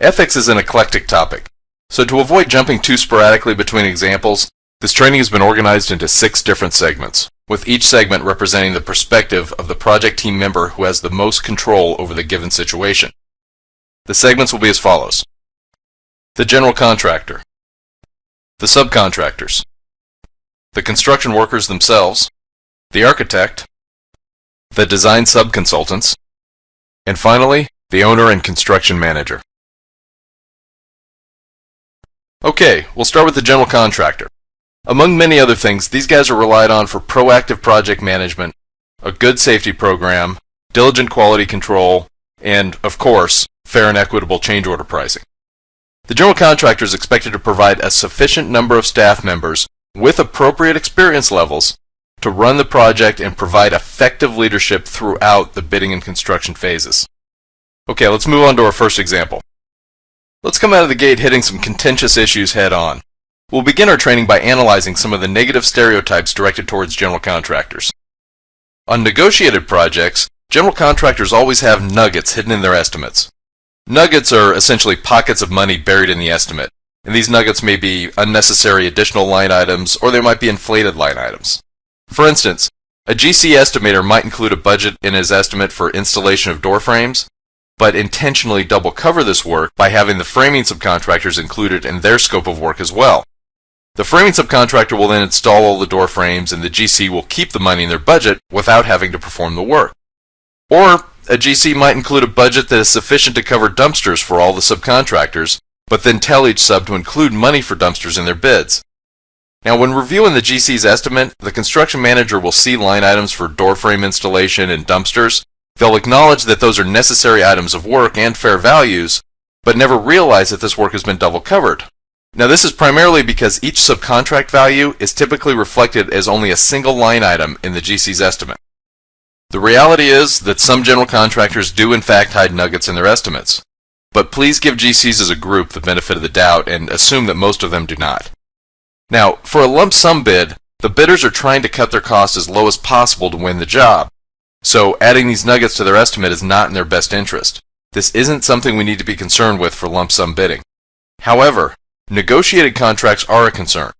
Ethics is an eclectic topic, so to avoid jumping too sporadically between examples, this training has been organized into 6 different segments, with each segment representing the perspective of the project team member who has the most control over the given situation. The segments will be as follows: the general contractor, the subcontractors, the construction workers themselves, the architect, the design subconsultants, and finally, the owner and construction manager. Okay, we'll start with the general contractor. Among many other things, these guys are relied on for proactive project management, a good safety program, diligent quality control, and, of course, fair and equitable change order pricing. The general contractor is expected to provide a sufficient number of staff members with appropriate experience levels to run the project and provide effective leadership throughout the bidding and construction phases. Okay, let's move on to our first example. Let's come out of the gate hitting some contentious issues head on. We'll begin our training by analyzing some of the negative stereotypes directed towards general contractors. On negotiated projects, general contractors always have nuggets hidden in their estimates. Nuggets are essentially pockets of money buried in the estimate, and these nuggets may be unnecessary additional line items or they might be inflated line items. For instance, a GC estimator might include a budget in his estimate for installation of door frames, but intentionally double cover this work by having the framing subcontractors included in their scope of work as well. The framing subcontractor will then install all the door frames and the GC will keep the money in their budget without having to perform the work. Or a GC might include a budget that is sufficient to cover dumpsters for all the subcontractors, but then tell each sub to include money for dumpsters in their bids. Now, when reviewing the GC's estimate, the construction manager will see line items for door frame installation and dumpsters. They'll acknowledge that those are necessary items of work and fair values, but never realize that this work has been double covered. Now, this is primarily because each subcontract value is typically reflected as only a single line item in the GC's estimate. The reality is that some general contractors do in fact hide nuggets in their estimates, but please give GCs as a group the benefit of the doubt and assume that most of them do not. Now, for a lump sum bid, the bidders are trying to cut their costs as low as possible to win the job. So adding these nuggets to their estimate is not in their best interest. This isn't something we need to be concerned with for lump sum bidding. However, negotiated contracts are a concern.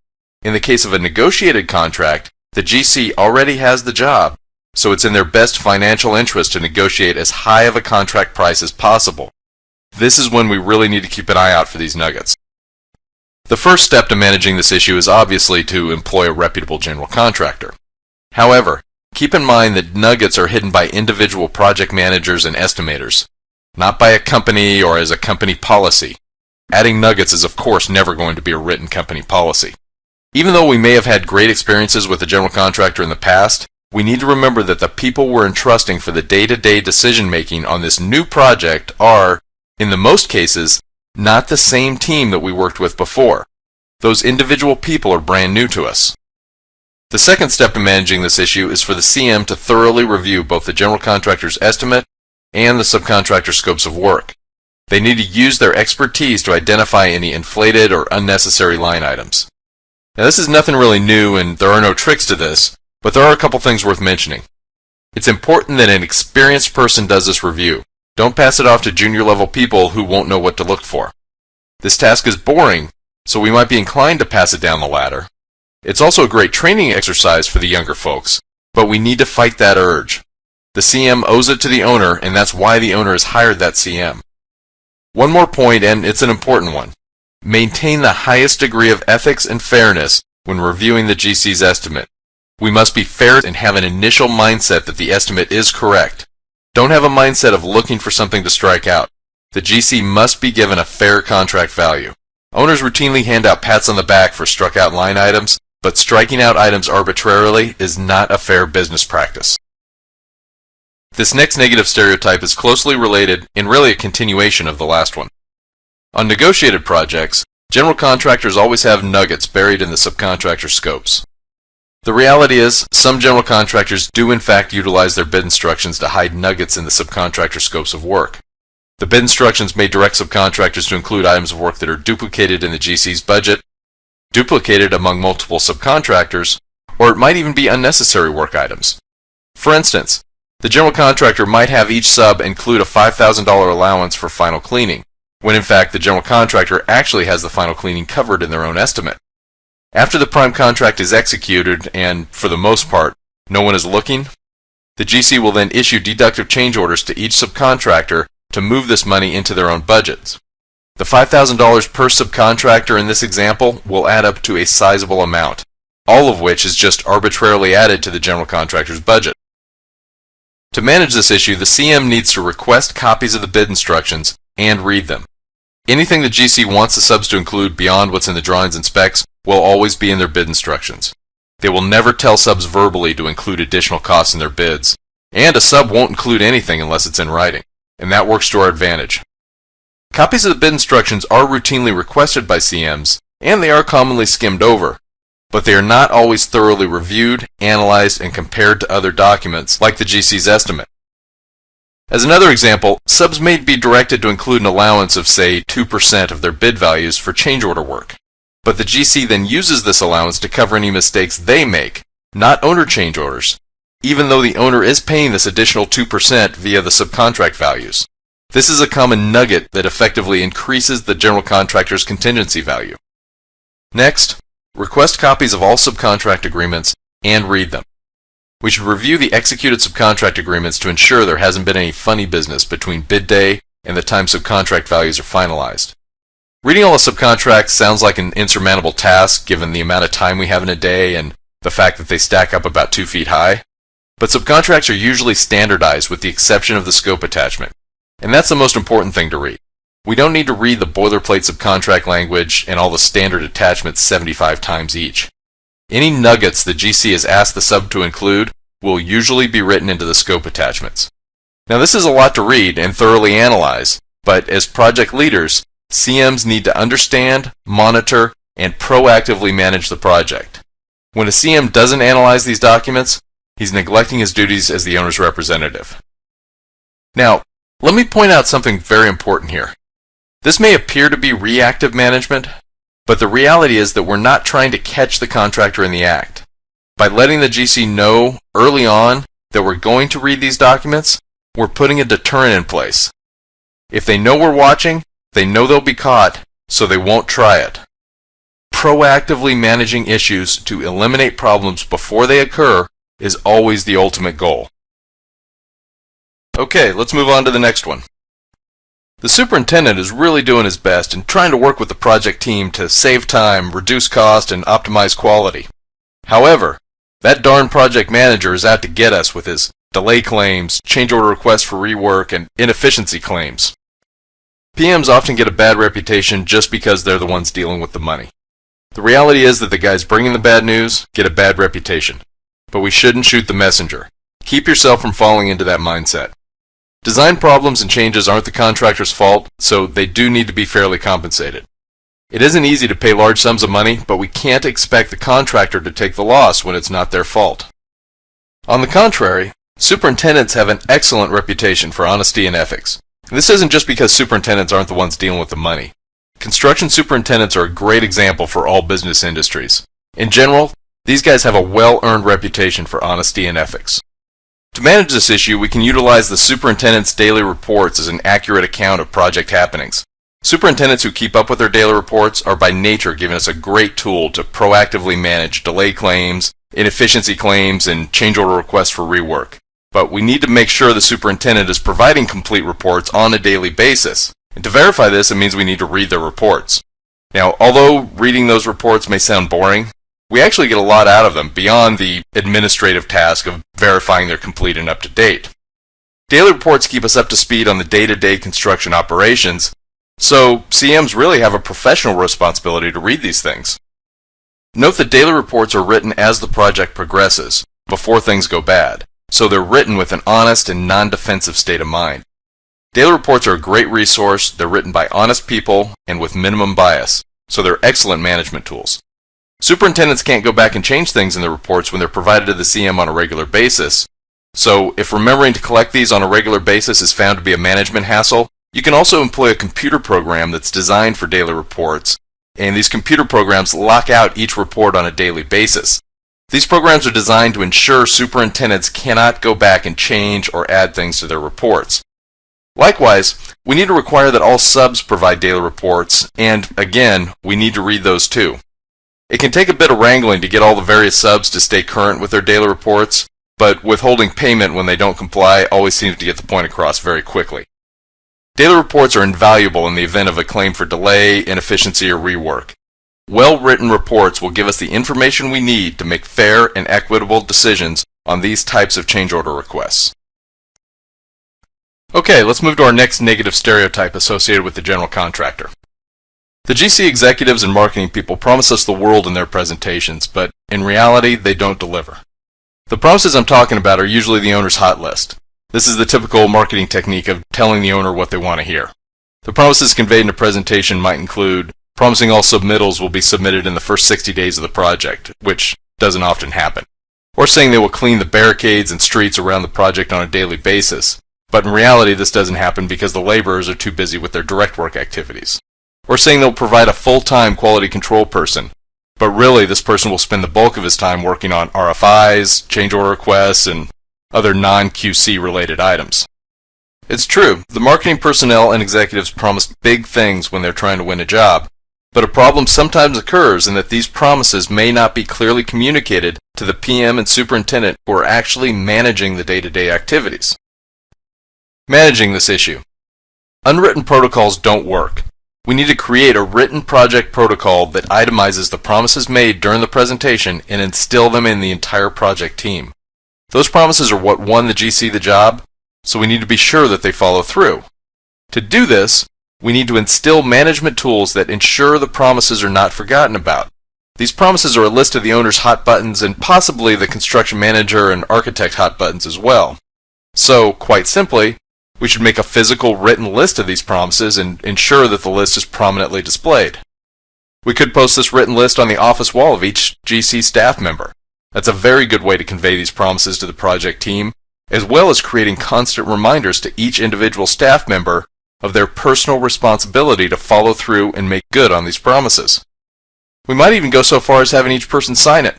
In the case of a negotiated contract, the GC already has the job, so it's in their best financial interest to negotiate as high of a contract price as possible. This is when we really need to keep an eye out for these nuggets. The first step to managing this issue is obviously to employ a reputable general contractor. However, keep in mind that nuggets are hidden by individual project managers and estimators, not by a company or as a company policy. Adding nuggets is of course never going to be a written company policy. Even though we may have had great experiences with a general contractor in the past, we need to remember that the people we're entrusting for the day-to-day decision making on this new project are, in the most cases, not the same team that we worked with before. Those individual people are brand new to us. The second step in managing this issue is for the CM to thoroughly review both the general contractor's estimate and the subcontractor scopes of work. They need to use their expertise to identify any inflated or unnecessary line items. Now, this is nothing really new and there are no tricks to this, but there are a couple things worth mentioning. It's important that an experienced person does this review. Don't pass it off to junior level people who won't know what to look for. This task is boring, so we might be inclined to pass it down the ladder. It's also a great training exercise for the younger folks, but we need to fight that urge. The CM owes it to the owner, and that's why the owner has hired that CM. One more point, and it's an important one. Maintain the highest degree of ethics and fairness when reviewing the GC's estimate. We must be fair and have an initial mindset that the estimate is correct. Don't have a mindset of looking for something to strike out. The GC must be given a fair contract value. Owners routinely hand out pats on the back for struck out line items, but striking out items arbitrarily is not a fair business practice. This next negative stereotype is closely related and really a continuation of the last one. On negotiated projects, general contractors always have nuggets buried in the subcontractor scopes. The reality is, some general contractors do in fact utilize their bid instructions to hide nuggets in the subcontractor scopes of work. The bid instructions may direct subcontractors to include items of work that are duplicated in the GC's budget, duplicated among multiple subcontractors, or it might even be unnecessary work items. For instance, the general contractor might have each sub include a $5,000 allowance for final cleaning, when in fact the general contractor actually has the final cleaning covered in their own estimate. After the prime contract is executed, and for the most part, no one is looking, the GC will then issue deductive change orders to each subcontractor to move this money into their own budgets. The $5,000 per subcontractor in this example will add up to a sizable amount, all of which is just arbitrarily added to the general contractor's budget. To manage this issue, the CM needs to request copies of the bid instructions and read them. Anything the GC wants the subs to include beyond what's in the drawings and specs will always be in their bid instructions. They will never tell subs verbally to include additional costs in their bids, and a sub won't include anything unless it's in writing, and that works to our advantage. Copies of the bid instructions are routinely requested by CMs, and they are commonly skimmed over, but they are not always thoroughly reviewed, analyzed, and compared to other documents like the GC's estimate. As another example, subs may be directed to include an allowance of, say, 2% of their bid values for change order work, but the GC then uses this allowance to cover any mistakes they make, not owner change orders, even though the owner is paying this additional 2% via the subcontract values. This is a common nugget that effectively increases the general contractor's contingency value. Next, request copies of all subcontract agreements and read them. We should review the executed subcontract agreements to ensure there hasn't been any funny business between bid day and the time subcontract values are finalized. Reading all the subcontracts sounds like an insurmountable task given the amount of time we have in a day and the fact that they stack up about 2 feet high, but subcontracts are usually standardized with the exception of the scope attachment, and that's the most important thing to read. We don't need to read the boilerplate subcontract language and all the standard attachments 75 times each. Any nuggets the GC has asked the sub to include will usually be written into the scope attachments. Now this is a lot to read and thoroughly analyze, but as project leaders, CMs need to understand, monitor, and proactively manage the project. When a CM doesn't analyze these documents, he's neglecting his duties as the owner's representative. Now, let me point out something very important here. This may appear to be reactive management, but the reality is that we're not trying to catch the contractor in the act. By letting the GC know early on that we're going to read these documents, we're putting a deterrent in place. If they know we're watching, they know they'll be caught, so they won't try it. Proactively managing issues to eliminate problems before they occur is always the ultimate goal. Okay, let's move on to the next one. The superintendent is really doing his best and trying to work with the project team to save time, reduce cost, and optimize quality. However, that darn project manager is out to get us with his delay claims, change order requests for rework, and inefficiency claims. PMs often get a bad reputation just because they're the ones dealing with the money. The reality is that the guys bringing the bad news get a bad reputation. But we shouldn't shoot the messenger. Keep yourself from falling into that mindset. Design problems and changes aren't the contractor's fault, so they do need to be fairly compensated. It isn't easy to pay large sums of money, but we can't expect the contractor to take the loss when it's not their fault. On the contrary, superintendents have an excellent reputation for honesty and ethics. This isn't just because superintendents aren't the ones dealing with the money. Construction superintendents are a great example for all business industries. In general, these guys have a well-earned reputation for honesty and ethics. To manage this issue, we can utilize the superintendent's daily reports as an accurate account of project happenings. Superintendents who keep up with their daily reports are by nature giving us a great tool to proactively manage delay claims, inefficiency claims, and change order requests for rework. But we need to make sure the superintendent is providing complete reports on a daily basis. And to verify this, it means we need to read their reports. Now, although reading those reports may sound boring, we actually get a lot out of them beyond the administrative task of verifying they're complete and up to date. Daily reports keep us up to speed on the day-to-day construction operations, so CMs really have a professional responsibility to read these things. Note that daily reports are written as the project progresses, before things go bad, so they're written with an honest and non-defensive state of mind. Daily reports are a great resource, they're written by honest people and with minimum bias, so they're excellent management tools. Superintendents can't go back and change things in the reports when they're provided to the CM on a regular basis, so if remembering to collect these on a regular basis is found to be a management hassle, you can also employ a computer program that's designed for daily reports, and these computer programs lock out each report on a daily basis. These programs are designed to ensure superintendents cannot go back and change or add things to their reports. Likewise, We need to require that all subs provide daily reports, and again, we need to read those too. It can take a bit of wrangling to get all the various subs to stay current with their daily reports, but withholding payment when they don't comply always seems to get the point across very quickly. Daily reports are invaluable in the event of a claim for delay, inefficiency, or rework. Well-written reports will give us the information we need to make fair and equitable decisions on these types of change order requests. Okay, let's move to our next negative stereotype associated with the general contractor. The GC executives and marketing people promise us the world in their presentations, but in reality, they don't deliver. The promises I'm talking about are usually the owner's hot list. This is the typical marketing technique of telling the owner what they want to hear. The promises conveyed in a presentation might include promising all submittals will be submitted in the first 60 days of the project, which doesn't often happen, or saying they will clean the barricades and streets around the project on a daily basis, but in reality this doesn't happen because the laborers are too busy with their direct work activities, or saying they'll provide a full-time quality control person, but really this person will spend the bulk of his time working on RFIs, change order requests, and other non-QC related items. It's true, the marketing personnel and executives promise big things when they're trying to win a job, but a problem sometimes occurs in that these promises may not be clearly communicated to the PM and superintendent who are actually managing the day-to-day activities. Managing this issue. Unwritten protocols don't work. We need to create a written project protocol that itemizes the promises made during the presentation and instill them in the entire project team. Those promises are what won the GC the job, so we need to be sure that they follow through. To do this, we need to instill management tools that ensure the promises are not forgotten about. These promises are a list of the owner's hot buttons and possibly the construction manager and architect hot buttons as well. So, quite simply, we should make a physical written list of these promises and ensure that the list is prominently displayed. We could post this written list on the office wall of each GC staff member. That's a very good way to convey these promises to the project team, as well as creating constant reminders to each individual staff member of their personal responsibility to follow through and make good on these promises. We might even go so far as having each person sign it.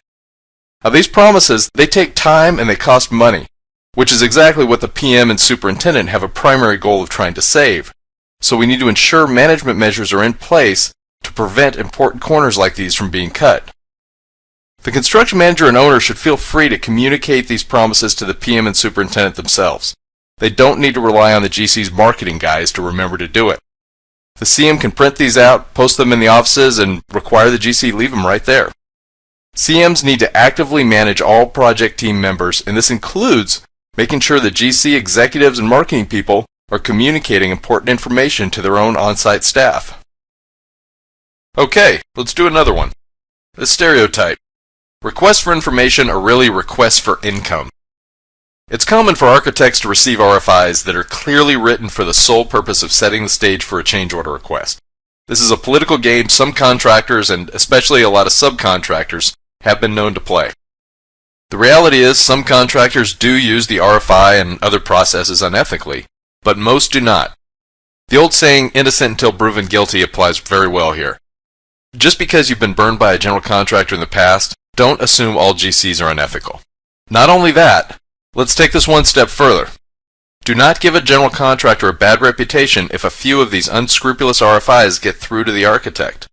Now, these promises, they take time and they cost money, which is exactly what the PM and superintendent have a primary goal of trying to save. So we need to ensure management measures are in place to prevent important corners like these from being cut. The construction manager and owner should feel free to communicate these promises to the PM and superintendent themselves. They don't need to rely on the GC's marketing guys to remember to do it. The CM can print these out, post them in the offices, and require the GC leave them right there. CMs need to actively manage all project team members, and this includes making sure the GC executives and marketing people are communicating important information to their own on-site staff. Okay, let's do another one. The stereotype. Requests for information are really requests for income. It's common for architects to receive RFIs that are clearly written for the sole purpose of setting the stage for a change order request. This is a political game some contractors, and especially a lot of subcontractors, have been known to play. The reality is some contractors do use the RFI and other processes unethically, but most do not. The old saying, innocent until proven guilty, applies very well here. Just because you've been burned by a general contractor in the past, don't assume all GCs are unethical. Not only that, let's take this one step further. Do not give a general contractor a bad reputation if a few of these unscrupulous RFIs get through to the architect.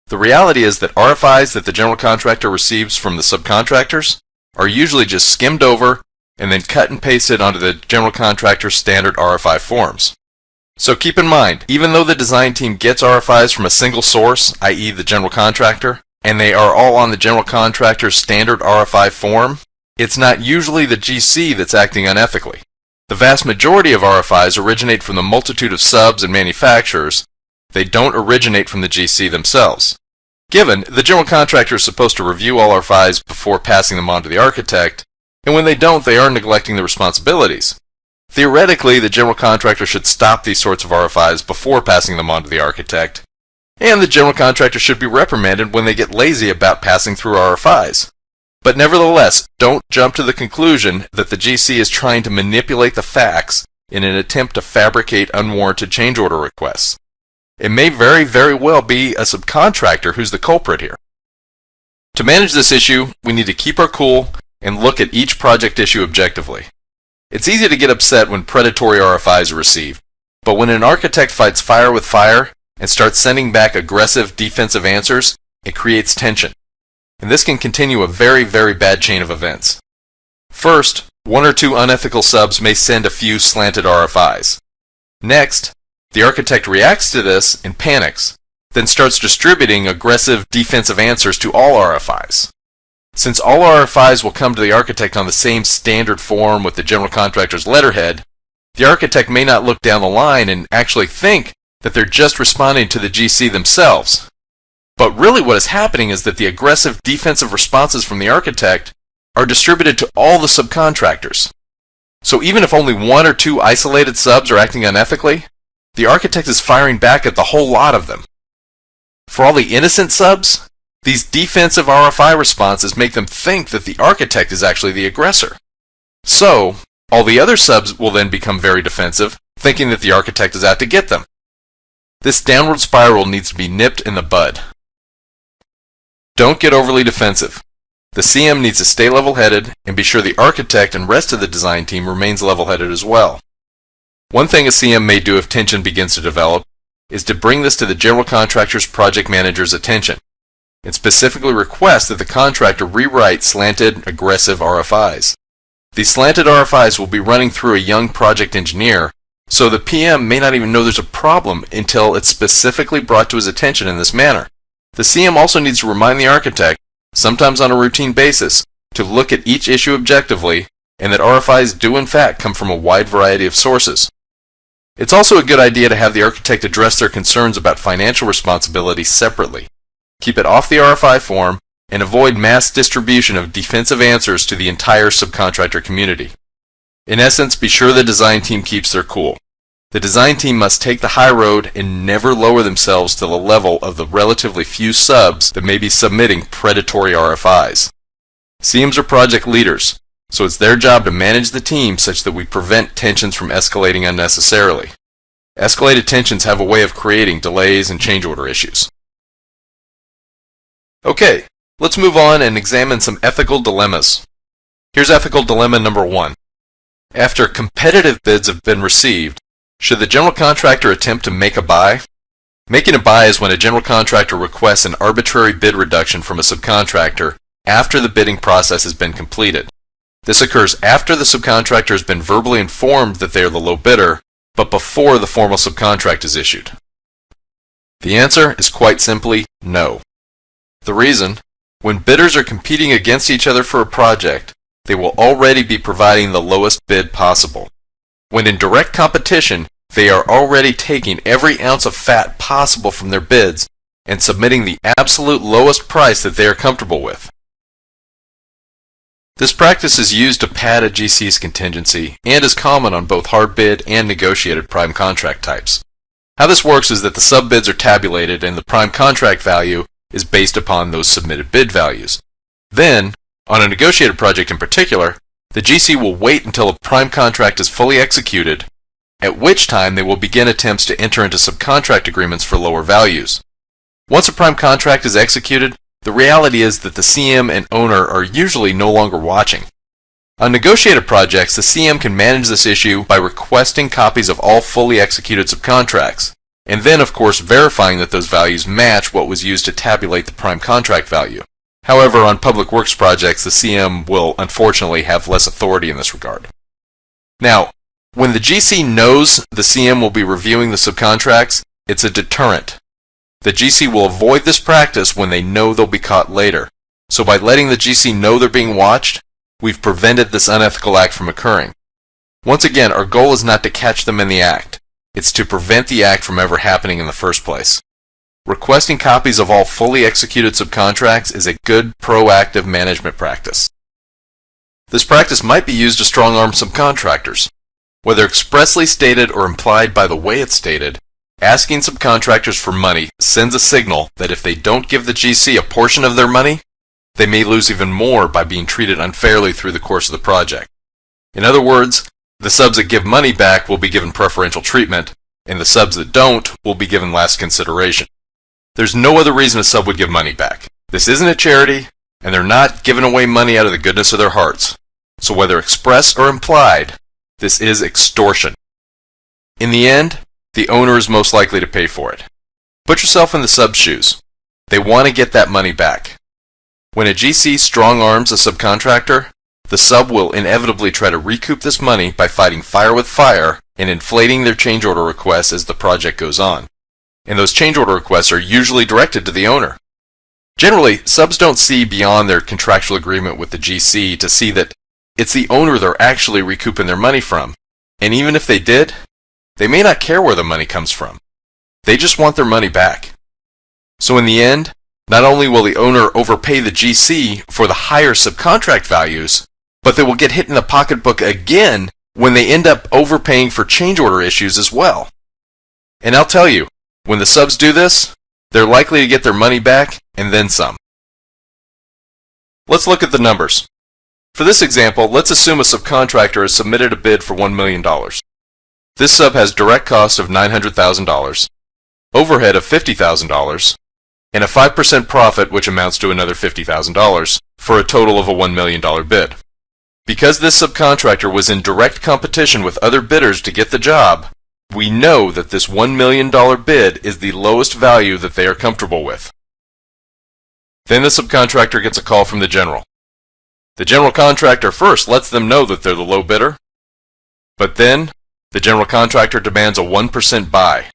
The reality is that RFIs that the general contractor receives from the subcontractors are usually just skimmed over and then cut and pasted onto the general contractor's standard RFI forms. So keep in mind, even though the design team gets RFIs from a single source, i.e. the general contractor, and they are all on the general contractor's standard RFI form, it's not usually the GC that's acting unethically. The vast majority of RFIs originate from the multitude of subs and manufacturers. They don't originate from the GC themselves. Given, the general contractor is supposed to review all RFIs before passing them on to the architect, and when they don't, they are neglecting their responsibilities. Theoretically, the general contractor should stop these sorts of RFIs before passing them on to the architect, and the general contractor should be reprimanded when they get lazy about passing through RFIs. But nevertheless, don't jump to the conclusion that the GC is trying to manipulate the facts in an attempt to fabricate unwarranted change order requests. It may very well be a subcontractor who's the culprit here. To manage this issue, we need to keep our cool and look at each project issue objectively. It's easy to get upset when predatory RFIs are received. But when an architect fights fire with fire and starts sending back aggressive defensive answers, it creates tension. And this can continue a very, very bad chain of events. First, one or two unethical subs may send a few slanted RFIs. Next, the architect reacts to this and panics, then starts distributing aggressive defensive answers to all RFIs. Since all RFIs will come to the architect on the same standard form with the general contractor's letterhead, the architect may not look down the line and actually think that they're just responding to the GC themselves. But really what is happening is that the aggressive defensive responses from the architect are distributed to all the subcontractors. So even if only one or two isolated subs are acting unethically, the architect is firing back at the whole lot of them. For all the innocent subs, these defensive RFI responses make them think that the architect is actually the aggressor. So, all the other subs will then become very defensive, thinking that the architect is out to get them. This downward spiral needs to be nipped in the bud. Don't get overly defensive. The CM needs to stay level-headed and be sure the architect and rest of the design team remains level-headed as well. One thing a CM may do if tension begins to develop is to bring this to the general contractor's project manager's attention and specifically request that the contractor rewrite slanted, aggressive RFIs. These slanted RFIs will be running through a young project engineer, so the PM may not even know there's a problem until it's specifically brought to his attention in this manner. The CM also needs to remind the architect, sometimes on a routine basis, to look at each issue objectively and that RFIs do in fact come from a wide variety of sources. It's also a good idea to have the architect address their concerns about financial responsibility separately. Keep it off the RFI form and avoid mass distribution of defensive answers to the entire subcontractor community. In essence, be sure the design team keeps their cool. The design team must take the high road and never lower themselves to the level of the relatively few subs that may be submitting predatory RFIs. CMs are project leaders, so it's their job to manage the team such that we prevent tensions from escalating unnecessarily. Escalated tensions have a way of creating delays and change order issues. Okay, let's move on and examine some ethical dilemmas. Here's ethical dilemma number 1. After competitive bids have been received, should the general contractor attempt to make a buy? Making a buy is when a general contractor requests an arbitrary bid reduction from a subcontractor after the bidding process has been completed. This occurs after the subcontractor has been verbally informed that they are the low bidder, but before the formal subcontract is issued. The answer is quite simply no. The reason? When bidders are competing against each other for a project, they will already be providing the lowest bid possible. When in direct competition, they are already taking every ounce of fat possible from their bids and submitting the absolute lowest price that they are comfortable with. This practice is used to pad a GC's contingency and is common on both hard bid and negotiated prime contract types. How this works is that the sub-bids are tabulated and the prime contract value is based upon those submitted bid values. Then, on a negotiated project in particular, the GC will wait until a prime contract is fully executed, at which time they will begin attempts to enter into subcontract agreements for lower values. Once a prime contract is executed, the reality is that the CM and owner are usually no longer watching. On negotiated projects, the CM can manage this issue by requesting copies of all fully executed subcontracts, and then of course verifying that those values match what was used to tabulate the prime contract value. However, on public works projects, the CM will unfortunately have less authority in this regard. Now, when the GC knows the CM will be reviewing the subcontracts, it's a deterrent. The GC will avoid this practice when they know they'll be caught later. So by letting the GC know they're being watched, we've prevented this unethical act from occurring. Once again, our goal is not to catch them in the act. It's to prevent the act from ever happening in the first place. Requesting copies of all fully executed subcontracts is a good proactive management practice. This practice might be used to strong-arm subcontractors. Whether expressly stated or implied by the way it's stated, asking subcontractors for money sends a signal that if they don't give the GC a portion of their money, they may lose even more by being treated unfairly through the course of the project. In other words, the subs that give money back will be given preferential treatment, and the subs that don't will be given last consideration. There's no other reason a sub would give money back. This isn't a charity, and they're not giving away money out of the goodness of their hearts. So whether expressed or implied, this is extortion. In the end, the owner is most likely to pay for it. Put yourself in the sub's shoes. They want to get that money back. When a GC strong arms a subcontractor, the sub will inevitably try to recoup this money by fighting fire with fire and inflating their change order requests as the project goes on. And those change order requests are usually directed to the owner. Generally, subs don't see beyond their contractual agreement with the GC to see that it's the owner they're actually recouping their money from. And even if they did, they may not care where the money comes from. They just want their money back. So in the end, not only will the owner overpay the GC for the higher subcontract values, but they will get hit in the pocketbook again when they end up overpaying for change order issues as well. And I'll tell you, when the subs do this, they're likely to get their money back and then some. Let's look at the numbers. For this example, let's assume a subcontractor has submitted a bid for $1 million. This sub has direct cost of $900,000, overhead of $50,000, and a 5% profit which amounts to another $50,000 for a total of a $1 million bid. Because this subcontractor was in direct competition with other bidders to get the job, we know that this $1 million bid is the lowest value that they are comfortable with. Then the subcontractor gets a call from the general. The general contractor first lets them know that they're the low bidder, but then the general contractor demands a 1% buy.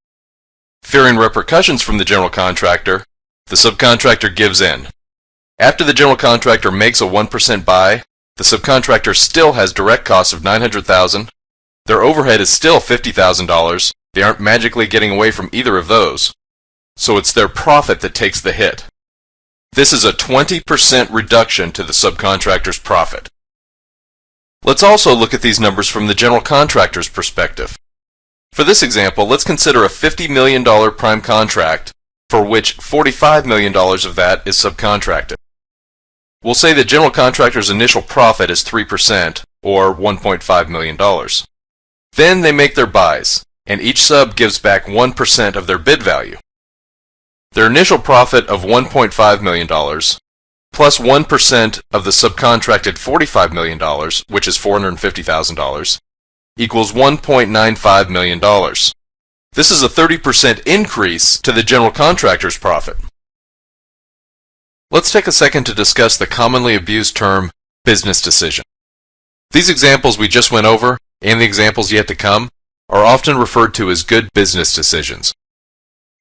Fearing repercussions from the general contractor, the subcontractor gives in. After the general contractor makes a 1% buy, the subcontractor still has direct costs of $900,000. Their overhead is still $50,000. They aren't magically getting away from either of those. So it's their profit that takes the hit. This is a 20% reduction to the subcontractor's profit. Let's also look at these numbers from the general contractor's perspective. For this example, let's consider a $50 million prime contract for which $45 million of that is subcontracted. We'll say the general contractor's initial profit is 3%, or $1.5 million. Then they make their buys, and each sub gives back 1% of their bid value. Their initial profit of $1.5 million, plus 1% of the subcontracted $45 million, which is $450,000, equals $1.95 million. This is a 30% increase to the general contractor's profit. Let's take a second to discuss the commonly abused term, business decision. These examples we just went over, and the examples yet to come, are often referred to as good business decisions.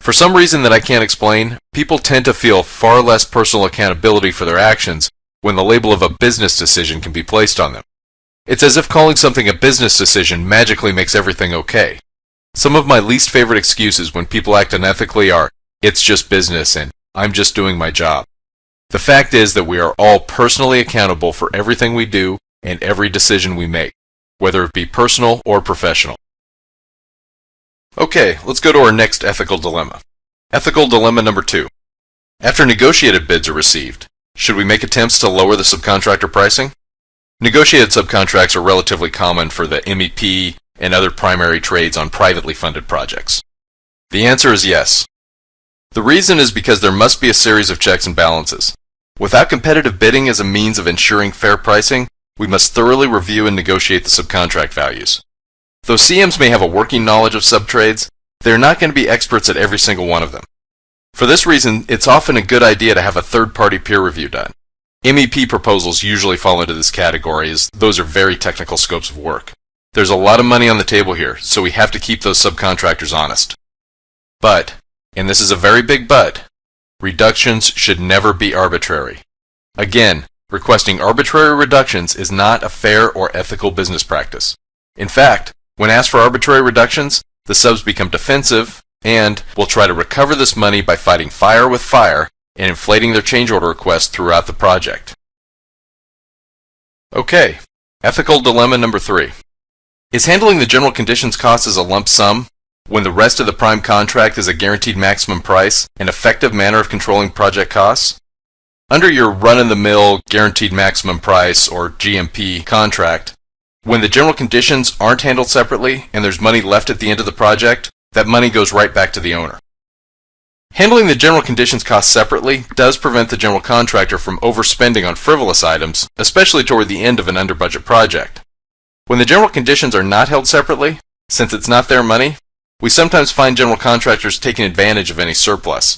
For some reason that I can't explain, people tend to feel far less personal accountability for their actions when the label of a business decision can be placed on them. It's as if calling something a business decision magically makes everything okay. Some of my least favorite excuses when people act unethically are, "It's just business," and "I'm just doing my job." The fact is that we are all personally accountable for everything we do and every decision we make, whether it be personal or professional. Okay, let's go to our next ethical dilemma. Ethical dilemma number 2. After negotiated bids are received, should we make attempts to lower the subcontractor pricing? Negotiated subcontracts are relatively common for the MEP and other primary trades on privately funded projects. The answer is yes. The reason is because there must be a series of checks and balances. Without competitive bidding as a means of ensuring fair pricing, we must thoroughly review and negotiate the subcontract values. Though CMs may have a working knowledge of subtrades, they are not going to be experts at every single one of them. For this reason, it's often a good idea to have a third-party peer review done. MEP proposals usually fall into this category, as those are very technical scopes of work. There's a lot of money on the table here, so we have to keep those subcontractors honest. But, and this is a very big but, reductions should never be arbitrary. Again, requesting arbitrary reductions is not a fair or ethical business practice. In fact, when asked for arbitrary reductions, the subs become defensive and will try to recover this money by fighting fire with fire and inflating their change order requests throughout the project. Okay, ethical dilemma number 3. Is handling the general conditions cost as a lump sum when the rest of the prime contract is a guaranteed maximum price an effective manner of controlling project costs? Under your run-of-the-mill guaranteed maximum price or GMP contract, when the general conditions aren't handled separately and there's money left at the end of the project, that money goes right back to the owner. Handling the general conditions cost separately does prevent the general contractor from overspending on frivolous items, especially toward the end of an under-budget project. When the general conditions are not held separately, since it's not their money, we sometimes find general contractors taking advantage of any surplus.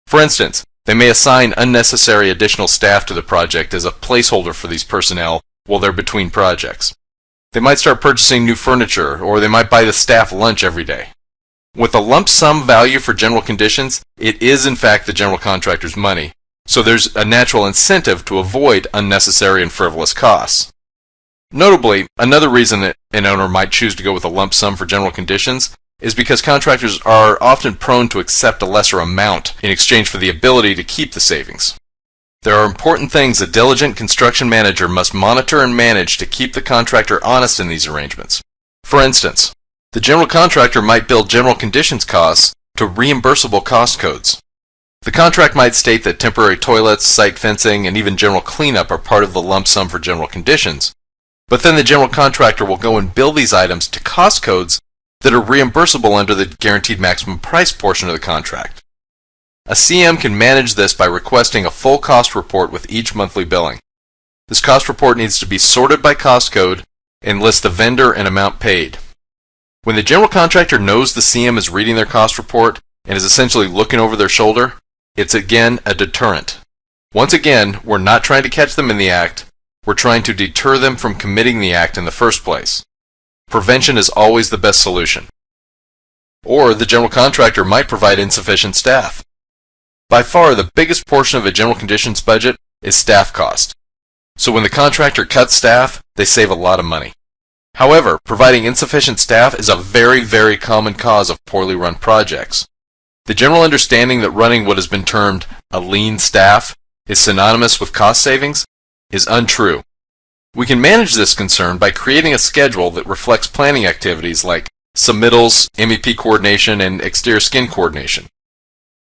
For instance, they may assign unnecessary additional staff to the project as a placeholder for these personnel while they're between projects. They might start purchasing new furniture, or they might buy the staff lunch every day. With a lump sum value for general conditions, it is in fact the general contractor's money, so there's a natural incentive to avoid unnecessary and frivolous costs. Notably, another reason that an owner might choose to go with a lump sum for general conditions is because contractors are often prone to accept a lesser amount in exchange for the ability to keep the savings. There are important things a diligent construction manager must monitor and manage to keep the contractor honest in these arrangements. For instance, the general contractor might bill general conditions costs to reimbursable cost codes. The contract might state that temporary toilets, site fencing, and even general cleanup are part of the lump sum for general conditions, but then the general contractor will go and bill these items to cost codes that are reimbursable under the guaranteed maximum price portion of the contract. A CM can manage this by requesting a full cost report with each monthly billing. This cost report needs to be sorted by cost code and list the vendor and amount paid. When the general contractor knows the CM is reading their cost report and is essentially looking over their shoulder, it's again a deterrent. Once again, we're not trying to catch them in the act, we're trying to deter them from committing the act in the first place. Prevention is always the best solution. Or the general contractor might provide insufficient staff. By far, the biggest portion of a general conditions budget is staff cost. So when the contractor cuts staff, they save a lot of money. However, providing insufficient staff is a very, very common cause of poorly run projects. The general understanding that running what has been termed a lean staff is synonymous with cost savings is untrue. We can manage this concern by creating a schedule that reflects planning activities like submittals, MEP coordination, and exterior skin coordination.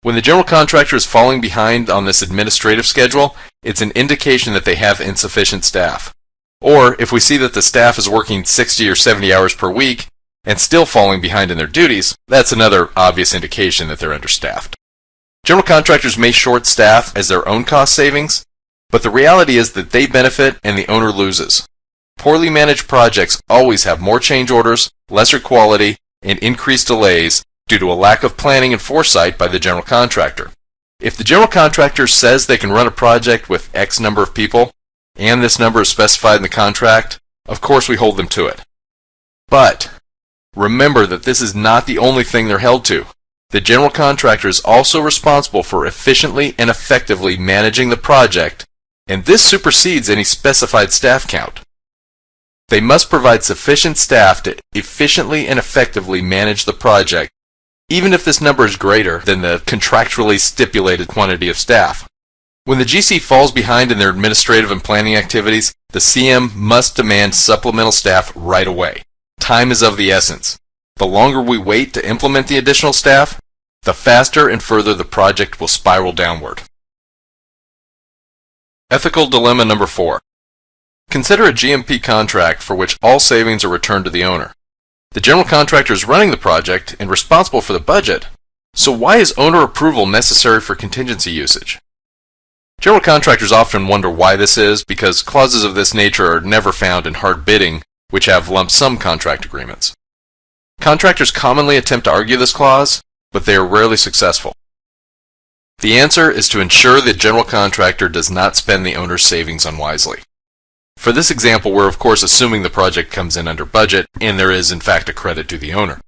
When the general contractor is falling behind on this administrative schedule, it's an indication that they have insufficient staff. Or if we see that the staff is working 60 or 70 hours per week and still falling behind in their duties, that's another obvious indication that they're understaffed. General contractors may short staff as their own cost savings, but the reality is that they benefit and the owner loses. Poorly managed projects always have more change orders, lesser quality, and increased delays due to a lack of planning and foresight by the general contractor. If the general contractor says they can run a project with X number of people, and this number is specified in the contract, of course we hold them to it. But remember that this is not the only thing they're held to. The general contractor is also responsible for efficiently and effectively managing the project, and this supersedes any specified staff count. They must provide sufficient staff to efficiently and effectively manage the project, even if this number is greater than the contractually stipulated quantity of staff. When the GC falls behind in their administrative and planning activities, the CM must demand supplemental staff right away. Time is of the essence. The longer we wait to implement the additional staff, the faster and further the project will spiral downward. Ethical dilemma number 4. Consider a GMP contract for which all savings are returned to the owner. The general contractor is running the project and responsible for the budget, so why is owner approval necessary for contingency usage? General contractors often wonder why this is because clauses of this nature are never found in hard bidding, which have lump sum contract agreements. Contractors commonly attempt to argue this clause, but they are rarely successful. The answer is to ensure the general contractor does not spend the owner's savings unwisely. For this example, we're of course assuming the project comes in under budget and there is in fact a credit to the owner.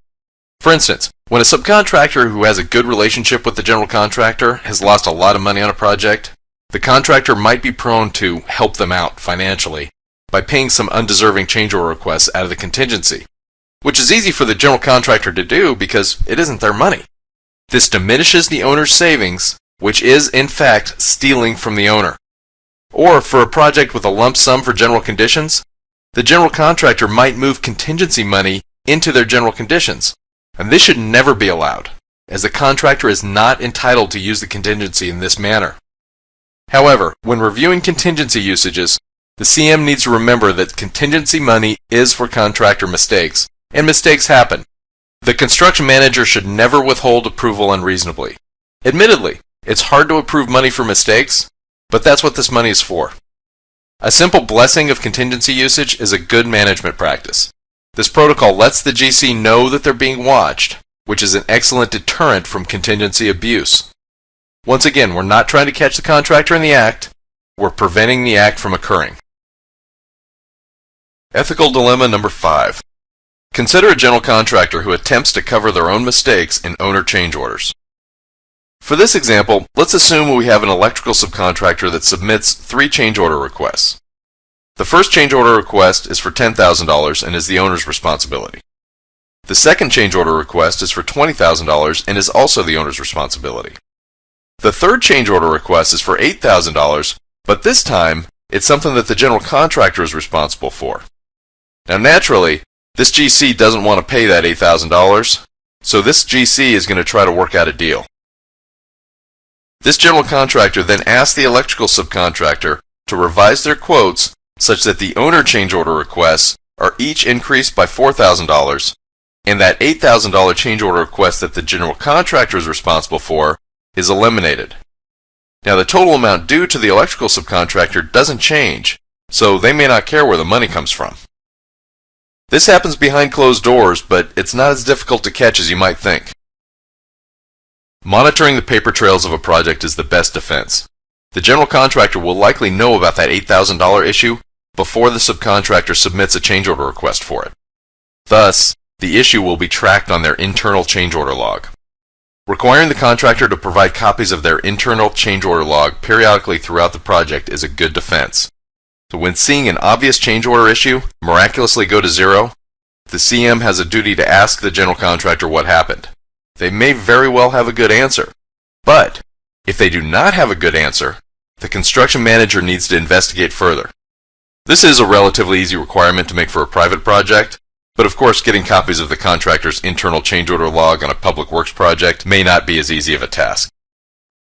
For instance, when a subcontractor who has a good relationship with the general contractor has lost a lot of money on a project, the contractor might be prone to help them out financially by paying some undeserving change order requests out of the contingency, which is easy for the general contractor to do because it isn't their money. This diminishes the owner's savings, which is in fact stealing from the owner. Or for a project with a lump sum for general conditions, the general contractor might move contingency money into their general conditions, and this should never be allowed, as the contractor is not entitled to use the contingency in this manner. However, when reviewing contingency usages, the CM needs to remember that contingency money is for contractor mistakes, and mistakes happen. The construction manager should never withhold approval unreasonably. Admittedly, it's hard to approve money for mistakes, but that's what this money is for. A simple blessing of contingency usage is a good management practice. This protocol lets the GC know that they're being watched, which is an excellent deterrent from contingency abuse. Once again, we're not trying to catch the contractor in the act, we're preventing the act from occurring. Ethical dilemma number 5. Consider a general contractor who attempts to cover their own mistakes in owner change orders. For this example, let's assume we have an electrical subcontractor that submits 3 change order requests. The first change order request is for $10,000 and is the owner's responsibility. The second change order request is for $20,000 and is also the owner's responsibility. The third change order request is for $8,000, but this time it's something that the general contractor is responsible for. Now naturally, this GC doesn't want to pay that $8,000, so this GC is going to try to work out a deal. This general contractor then asks the electrical subcontractor to revise their quotes such that the owner change order requests are each increased by $4,000, and that $8,000 change order request that the general contractor is responsible for is eliminated. Now the total amount due to the electrical subcontractor doesn't change, so they may not care where the money comes from. This happens behind closed doors, but it's not as difficult to catch as you might think. Monitoring the paper trails of a project is the best defense. The general contractor will likely know about that $8,000 issue before the subcontractor submits a change order request for it. Thus, the issue will be tracked on their internal change order log. Requiring the contractor to provide copies of their internal change order log periodically throughout the project is a good defense. So when seeing an obvious change order issue miraculously go to zero, the CM has a duty to ask the general contractor what happened. They may very well have a good answer, but if they do not have a good answer, the construction manager needs to investigate further. This is a relatively easy requirement to make for a private project, but of course getting copies of the contractor's internal change order log on a public works project may not be as easy of a task.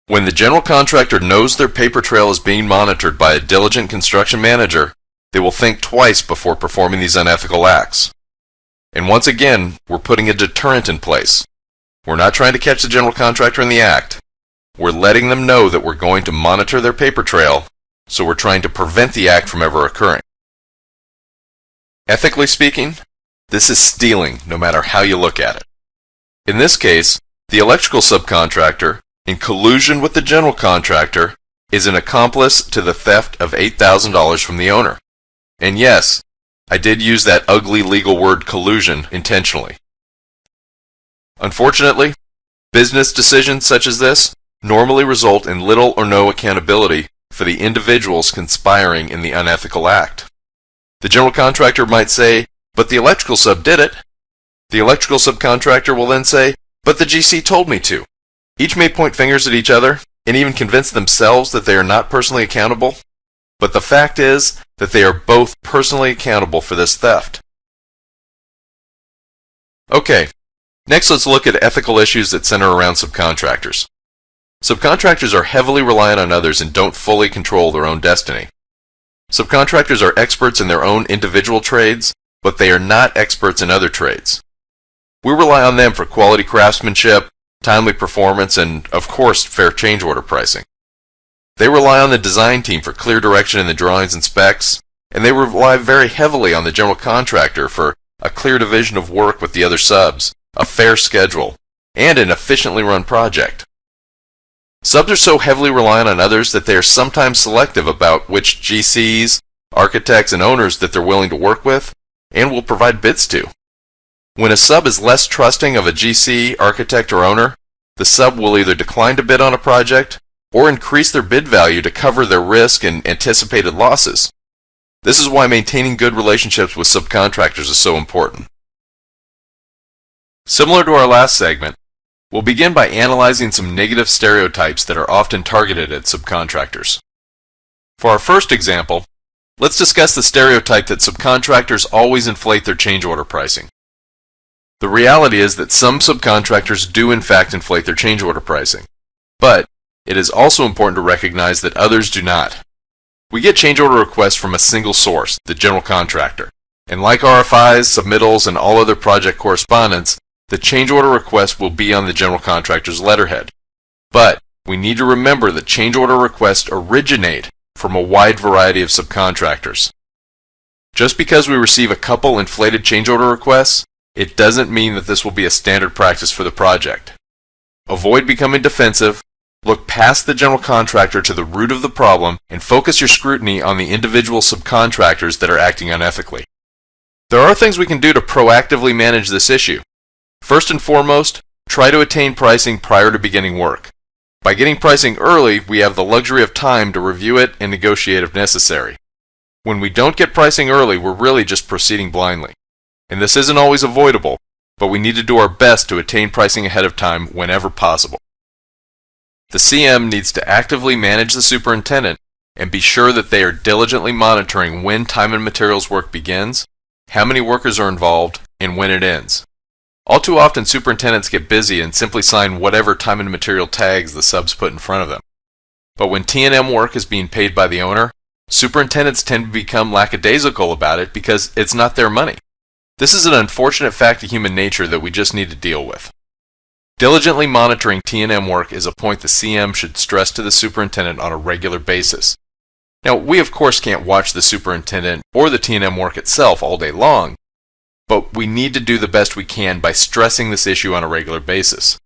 When the general contractor knows their paper trail is being monitored by a diligent construction manager, they will think twice before performing these unethical acts. And once again, we're putting a deterrent in place. We're not trying to catch the general contractor in the act. We're letting them know that we're going to monitor their paper trail, so we're trying to prevent the act from ever occurring. Ethically speaking, this is stealing no matter how you look at it. In this case, the electrical subcontractor, in collusion with the general contractor, is an accomplice to the theft of $8,000 from the owner. And yes, I did use that ugly legal word collusion intentionally. Unfortunately, business decisions such as this normally result in little or no accountability for the individuals conspiring in the unethical act. The general contractor might say, "But the electrical sub did it." The electrical subcontractor will then say, "But the GC told me to." Each may point fingers at each other and even convince themselves that they are not personally accountable, but the fact is that they are both personally accountable for this theft. Okay, next let's look at ethical issues that center around subcontractors. Subcontractors are heavily reliant on others and don't fully control their own destiny. Subcontractors are experts in their own individual trades, but they are not experts in other trades. We rely on them for quality craftsmanship, timely performance, and, of course, fair change order pricing. They rely on the design team for clear direction in the drawings and specs, and they rely very heavily on the general contractor for a clear division of work with the other subs, a fair schedule, and an efficiently run project. Subs are so heavily reliant on others that they are sometimes selective about which GCs, architects, and owners that they're willing to work with and will provide bids to. When a sub is less trusting of a GC, architect, or owner, the sub will either decline to bid on a project or increase their bid value to cover their risk and anticipated losses. This is why maintaining good relationships with subcontractors is so important. Similar to our last segment, we'll begin by analyzing some negative stereotypes that are often targeted at subcontractors. For our first example, let's discuss the stereotype that subcontractors always inflate their change order pricing. The reality is that some subcontractors do in fact inflate their change order pricing, but it is also important to recognize that others do not. We get change order requests from a single source, the general contractor, and like RFIs, submittals, and all other project correspondence, the change order request will be on the general contractor's letterhead. But we need to remember that change order requests originate from a wide variety of subcontractors. Just because we receive a couple inflated change order requests it doesn't mean that this will be a standard practice for the project. Avoid becoming defensive, look past the general contractor to the root of the problem, and focus your scrutiny on the individual subcontractors that are acting unethically. There are things we can do to proactively manage this issue. First and foremost, try to attain pricing prior to beginning work. By getting pricing early, we have the luxury of time to review it and negotiate if necessary. When we don't get pricing early, we're really just proceeding blindly. And this isn't always avoidable, but we need to do our best to attain pricing ahead of time whenever possible. The CM needs to actively manage the superintendent and be sure that they are diligently monitoring when time and materials work begins, how many workers are involved, and when it ends. All too often, superintendents get busy and simply sign whatever time and material tags the subs put in front of them. But when T&M work is being paid by the owner, superintendents tend to become lackadaisical about it because it's not their money. This is an unfortunate fact of human nature that we just need to deal with. Diligently monitoring T&M work is a point the CM should stress to the superintendent on a regular basis. Now, we of course can't watch the superintendent or the T&M work itself all day long, but we need to do the best we can by stressing this issue on a regular basis.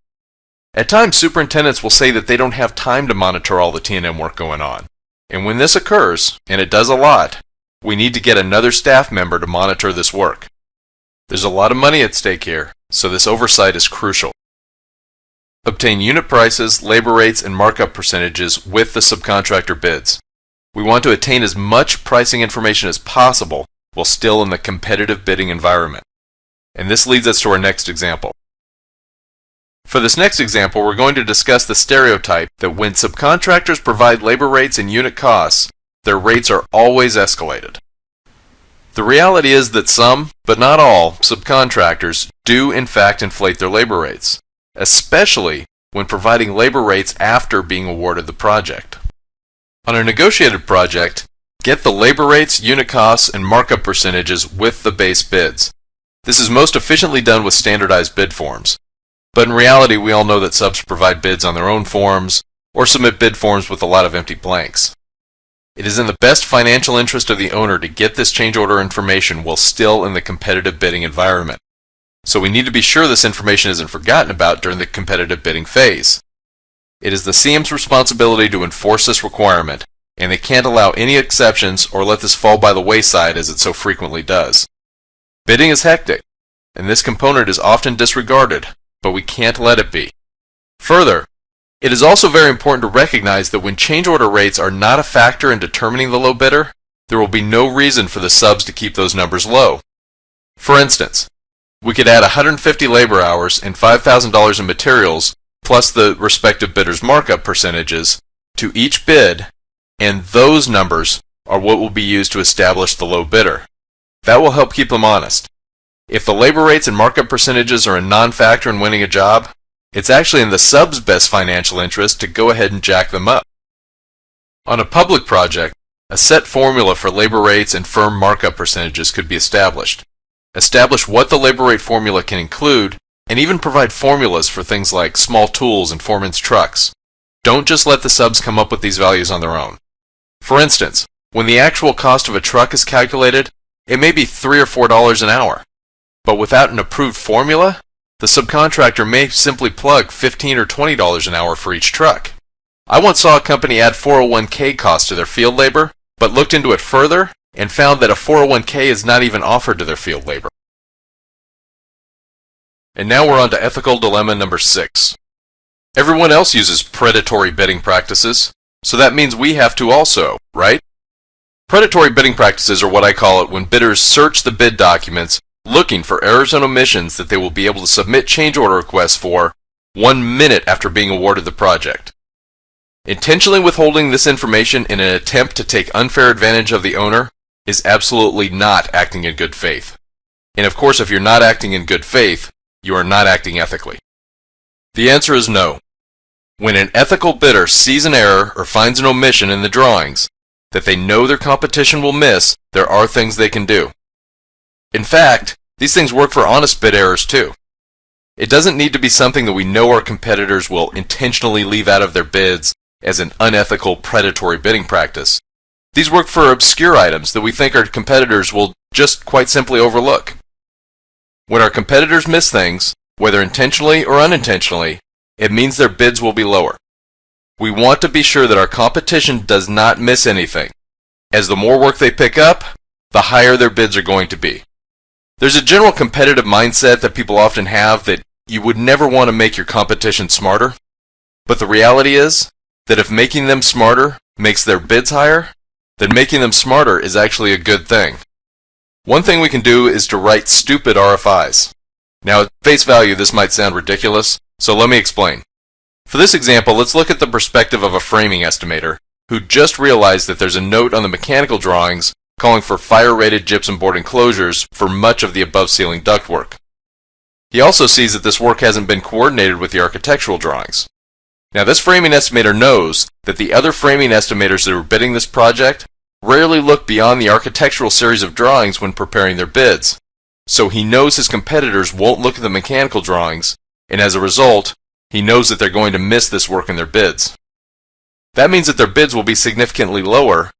At times, superintendents will say that they don't have time to monitor all the T&M work going on. And when this occurs, and it does a lot, we need to get another staff member to monitor this work. There's a lot of money at stake here, so this oversight is crucial. Obtain unit prices, labor rates, and markup percentages with the subcontractor bids. We want to attain as much pricing information as possible while still in the competitive bidding environment. And this leads us to our next example. For this next example, we're going to discuss the stereotype that when subcontractors provide labor rates and unit costs, their rates are always escalated. The reality is that some, but not all, subcontractors do in fact inflate their labor rates, especially when providing labor rates after being awarded the project. On a negotiated project, get the labor rates, unit costs, and markup percentages with the base bids. This is most efficiently done with standardized bid forms. But in reality, we all know that subs provide bids on their own forms or submit bid forms with a lot of empty blanks. It is in the best financial interest of the owner to get this change order information while still in the competitive bidding environment. So we need to be sure this information isn't forgotten about during the competitive bidding phase. It is the CM's responsibility to enforce this requirement, and they can't allow any exceptions or let this fall by the wayside as it so frequently does. Bidding is hectic, and this component is often disregarded, but we can't let it be. Further, it is also very important to recognize that when change order rates are not a factor in determining the low bidder, there will be no reason for the subs to keep those numbers low. For instance, we could add 150 labor hours and $5,000 in materials plus the respective bidder's markup percentages to each bid, and those numbers are what will be used to establish the low bidder. That will help keep them honest. If the labor rates and markup percentages are a non-factor in winning a job, it's actually in the sub's best financial interest to go ahead and jack them up. On a public project, a set formula for labor rates and firm markup percentages could be established. Establish what the labor rate formula can include, and even provide formulas for things like small tools and foreman's trucks. Don't just let the subs come up with these values on their own. For instance, when the actual cost of a truck is calculated, it may be $3 or $4 an hour. But without an approved formula, the subcontractor may simply plug $15 or $20 an hour for each truck. I once saw a company add 401k costs to their field labor, but looked into it further and found that a 401k is not even offered to their field labor. And now we're on to ethical dilemma number 6. Everyone else uses predatory bidding practices, so that means we have to also, right? Predatory bidding practices are what I call it when bidders search the bid documents looking for errors and omissions that they will be able to submit change order requests for 1 minute after being awarded the project. Intentionally withholding this information in an attempt to take unfair advantage of the owner is absolutely not acting in good faith. And of course, if you're not acting in good faith, you are not acting ethically. The answer is no. When an ethical bidder sees an error or finds an omission in the drawings that they know their competition will miss, there are things they can do. In fact, these things work for honest bid errors too. It doesn't need to be something that we know our competitors will intentionally leave out of their bids as an unethical predatory bidding practice. These work for obscure items that we think our competitors will just quite simply overlook. When our competitors miss things, whether intentionally or unintentionally, it means their bids will be lower. We want to be sure that our competition does not miss anything, as the more work they pick up, the higher their bids are going to be. There's a general competitive mindset that people often have that you would never want to make your competition smarter, but the reality is that if making them smarter makes their bids higher, then making them smarter is actually a good thing. One thing we can do is to write stupid RFIs. Now, at face value, this might sound ridiculous, so let me explain. For this example, let's look at the perspective of a framing estimator who just realized that there's a note on the mechanical drawings calling for fire-rated gypsum board enclosures for much of the above-ceiling ductwork. He also sees that this work hasn't been coordinated with the architectural drawings. Now, this framing estimator knows that the other framing estimators that are bidding this project rarely look beyond the architectural series of drawings when preparing their bids, so he knows his competitors won't look at the mechanical drawings, and as a result, he knows that they're going to miss this work in their bids. That means that their bids will be significantly lower,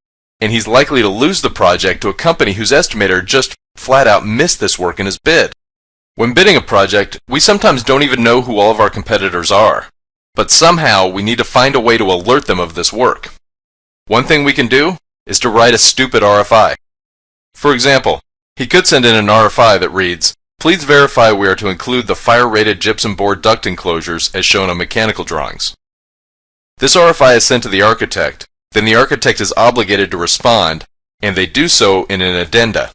and he's likely to lose the project to a company whose estimator just flat out missed this work in his bid. When bidding a project, we sometimes don't even know who all of our competitors are, but somehow we need to find a way to alert them of this work. One thing we can do is to write a stupid RFI. For example, he could send in an RFI that reads, "Please verify we are to include the fire-rated gypsum board duct enclosures as shown on mechanical drawings." This RFI is sent to the architect, then the architect is obligated to respond, and they do so in an addenda.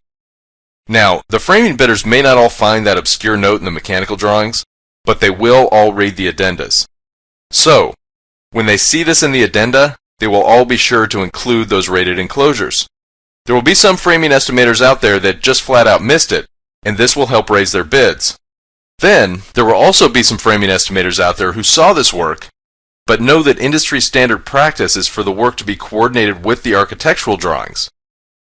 Now, the framing bidders may not all find that obscure note in the mechanical drawings, but they will all read the addendas. So, when they see this in the addenda, they will all be sure to include those rated enclosures. There will be some framing estimators out there that just flat out missed it, and this will help raise their bids. Then, there will also be some framing estimators out there who saw this work, but know that industry standard practice is for the work to be coordinated with the architectural drawings.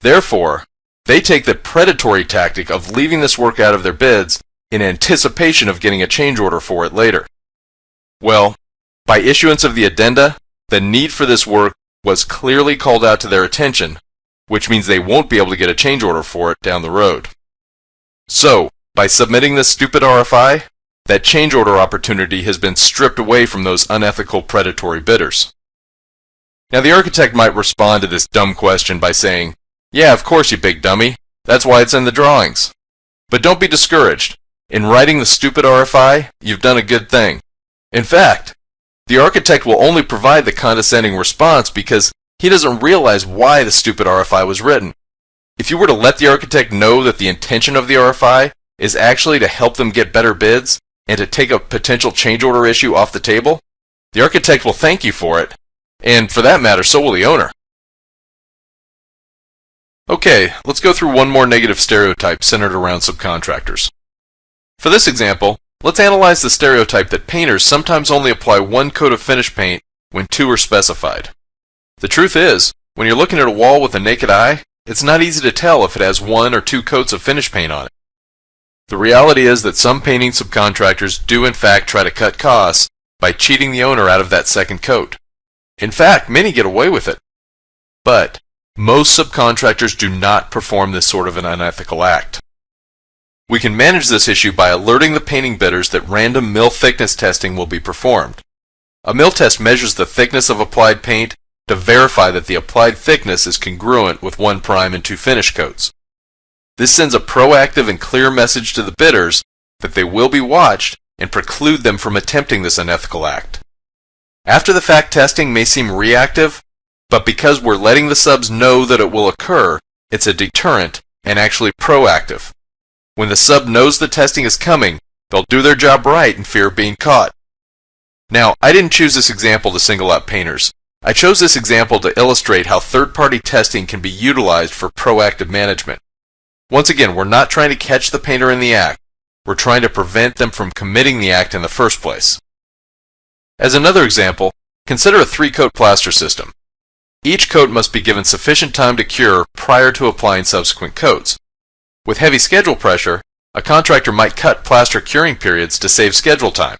Therefore, they take the predatory tactic of leaving this work out of their bids in anticipation of getting a change order for it later. Well, by issuance of the addenda, the need for this work was clearly called out to their attention, which means they won't be able to get a change order for it down the road. So, by submitting this stupid RFI, that change order opportunity has been stripped away from those unethical predatory bidders. Now, the architect might respond to this dumb question by saying, "Yeah, of course, you big dummy. That's why it's in the drawings." But don't be discouraged. In writing the stupid RFI, you've done a good thing. In fact, the architect will only provide the condescending response because he doesn't realize why the stupid RFI was written. If you were to let the architect know that the intention of the RFI is actually to help them get better bids and to take a potential change order issue off the table, the architect will thank you for it, and for that matter, so will the owner. Okay, let's go through one more negative stereotype centered around subcontractors. For this example, let's analyze the stereotype that painters sometimes only apply one coat of finish paint when two are specified. The truth is, when you're looking at a wall with a naked eye, it's not easy to tell if it has one or two coats of finish paint on it. The reality is that some painting subcontractors do in fact try to cut costs by cheating the owner out of that second coat. In fact, many get away with it. But most subcontractors do not perform this sort of an unethical act. We can manage this issue by alerting the painting bidders that random mill thickness testing will be performed. A mill test measures the thickness of applied paint to verify that the applied thickness is congruent with 1' and 2 finish coats. This sends a proactive and clear message to the bidders that they will be watched and preclude them from attempting this unethical act. After the fact testing may seem reactive, but because we're letting the subs know that it will occur, it's a deterrent and actually proactive. When the sub knows the testing is coming, they'll do their job right in fear of being caught. Now, I didn't choose this example to single out painters. I chose this example to illustrate how third-party testing can be utilized for proactive management. Once again, we're not trying to catch the painter in the act. We're trying to prevent them from committing the act in the first place. As another example, consider a 3-coat plaster system. Each coat must be given sufficient time to cure prior to applying subsequent coats. With heavy schedule pressure, a contractor might cut plaster curing periods to save schedule time.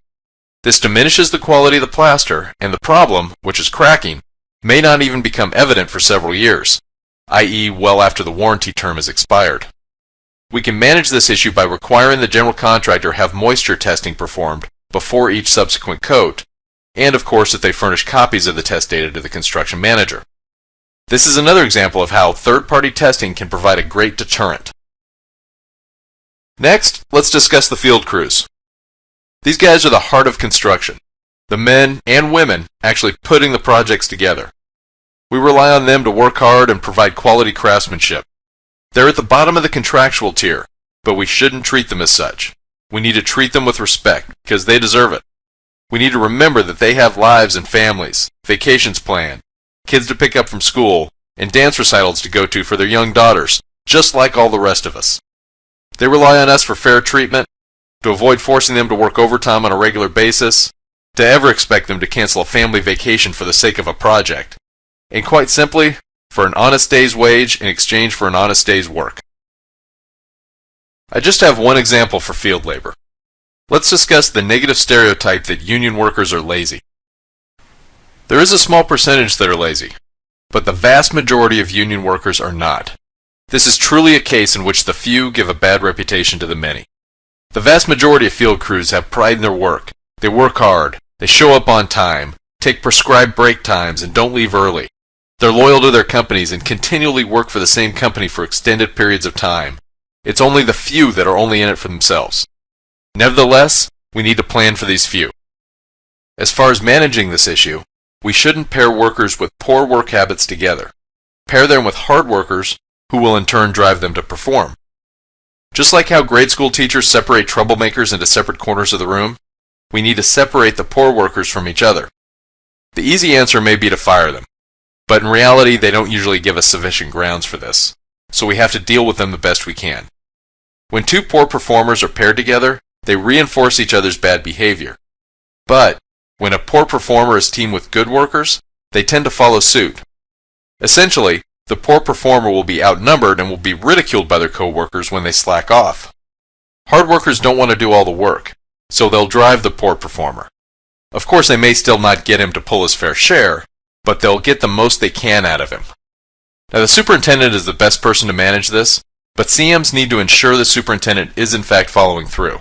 This diminishes the quality of the plaster, and the problem, which is cracking, may not even become evident for several years, i.e. well after the warranty term has expired. We can manage this issue by requiring the general contractor have moisture testing performed before each subsequent coat, and of course if they furnish copies of the test data to the construction manager. This is another example of how third-party testing can provide a great deterrent. Next, let's discuss the field crews. These guys are the heart of construction, the men and women actually putting the projects together. We rely on them to work hard and provide quality craftsmanship. They're at the bottom of the contractual tier, but we shouldn't treat them as such. We need to treat them with respect because they deserve it. We need to remember that they have lives and families, vacations planned, kids to pick up from school, and dance recitals to go to for their young daughters, just like all the rest of us. They rely on us for fair treatment, to avoid forcing them to work overtime on a regular basis, to ever expect them to cancel a family vacation for the sake of a project, and quite simply, for an honest day's wage in exchange for an honest day's work. I just have one example for field labor. Let's discuss the negative stereotype that union workers are lazy. There is a small percentage that are lazy, but the vast majority of union workers are not. This is truly a case in which the few give a bad reputation to the many. The vast majority of field crews have pride in their work. They work hard, they show up on time, take prescribed break times, and don't leave early. They're loyal to their companies and continually work for the same company for extended periods of time. It's only the few that are only in it for themselves. Nevertheless, we need to plan for these few. As far as managing this issue, we shouldn't pair workers with poor work habits together. Pair them with hard workers who will in turn drive them to perform. Just like how grade school teachers separate troublemakers into separate corners of the room, we need to separate the poor workers from each other. The easy answer may be to fire them, but in reality they don't usually give us sufficient grounds for this, so we have to deal with them the best we can. When two poor performers are paired together, they reinforce each other's bad behavior. But when a poor performer is teamed with good workers, they tend to follow suit. Essentially, the poor performer will be outnumbered and will be ridiculed by their co-workers when they slack off. Hard workers don't want to do all the work, so they'll drive the poor performer. Of course, they may still not get him to pull his fair share, but they'll get the most they can out of him. Now, the superintendent is the best person to manage this, but CMs need to ensure the superintendent is in fact following through.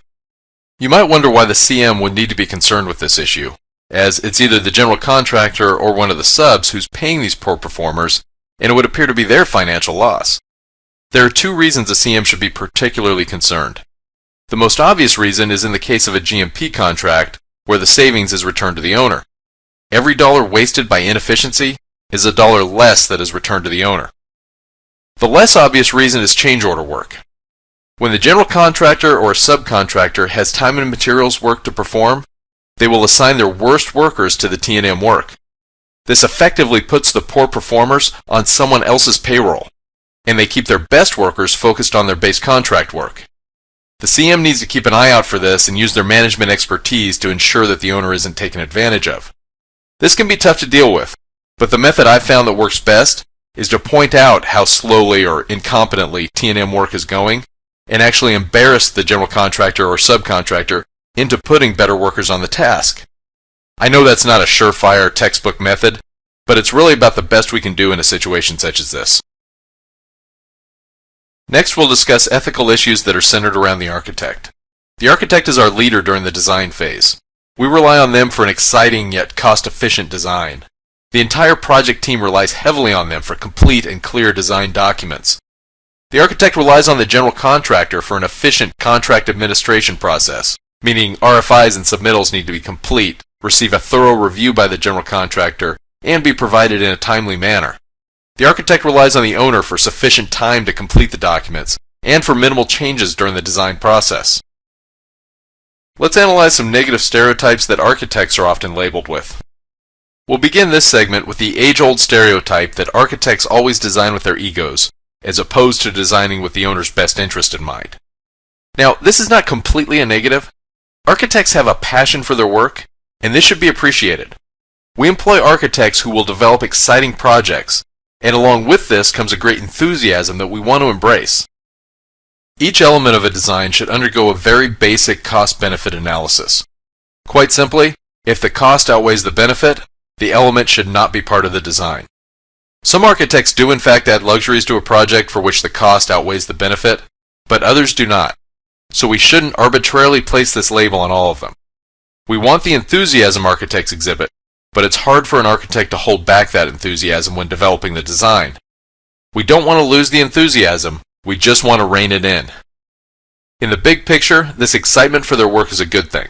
You might wonder why the CM would need to be concerned with this issue, as it's either the general contractor or one of the subs who's paying these poor performers, and it would appear to be their financial loss. There are two reasons a CM should be particularly concerned. The most obvious reason is in the case of a GMP contract, where the savings is returned to the owner. Every dollar wasted by inefficiency is a dollar less that is returned to the owner. The less obvious reason is change order work. When the general contractor or subcontractor has time and materials work to perform, they will assign their worst workers to the T&M work. This effectively puts the poor performers on someone else's payroll, and they keep their best workers focused on their base contract work. The CM needs to keep an eye out for this and use their management expertise to ensure that the owner isn't taken advantage of. This can be tough to deal with, but the method I've found that works best is to point out how slowly or incompetently T&M work is going and actually embarrass the general contractor or subcontractor into putting better workers on the task. I know that's not a surefire textbook method, but it's really about the best we can do in a situation such as this. Next, we'll discuss ethical issues that are centered around the architect. The architect is our leader during the design phase. We rely on them for an exciting yet cost-efficient design. The entire project team relies heavily on them for complete and clear design documents. The architect relies on the general contractor for an efficient contract administration process, meaning RFIs and submittals need to be complete, receive a thorough review by the general contractor, and be provided in a timely manner. The architect relies on the owner for sufficient time to complete the documents, and for minimal changes during the design process. Let's analyze some negative stereotypes that architects are often labeled with. We'll begin this segment with the age-old stereotype that architects always design with their egos, as opposed to designing with the owner's best interest in mind. Now, this is not completely a negative. Architects have a passion for their work, and this should be appreciated. We employ architects who will develop exciting projects, and along with this comes a great enthusiasm that we want to embrace. Each element of a design should undergo a very basic cost-benefit analysis. Quite simply, if the cost outweighs the benefit, the element should not be part of the design. Some architects do in fact add luxuries to a project for which the cost outweighs the benefit, but others do not. So we shouldn't arbitrarily place this label on all of them. We want the enthusiasm architects exhibit, but it's hard for an architect to hold back that enthusiasm when developing the design. We don't want to lose the enthusiasm, we just want to rein it in. In the big picture, this excitement for their work is a good thing.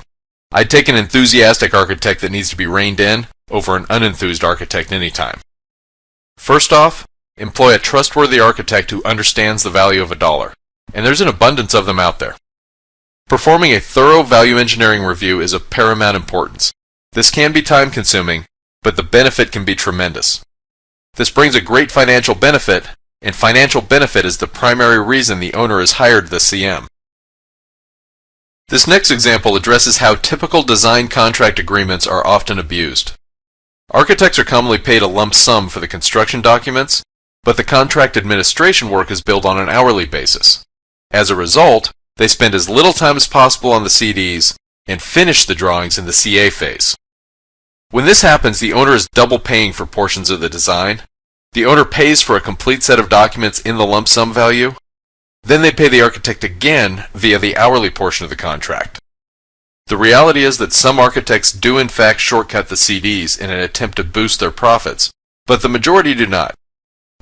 I'd take an enthusiastic architect that needs to be reined in over an unenthused architect anytime. First off, employ a trustworthy architect who understands the value of a dollar, and there's an abundance of them out there. Performing a thorough value engineering review is of paramount importance. This can be time-consuming, but the benefit can be tremendous. This brings a great financial benefit, and financial benefit is the primary reason the owner has hired the CM. This next example addresses how typical design contract agreements are often abused. Architects are commonly paid a lump sum for the construction documents, but the contract administration work is billed on an hourly basis. As a result, they spend as little time as possible on the CDs and finish the drawings in the CA phase. When this happens, the owner is double paying for portions of the design. The owner pays for a complete set of documents in the lump sum value. Then they pay the architect again via the hourly portion of the contract. The reality is that some architects do in fact shortcut the CDs in an attempt to boost their profits, but the majority do not.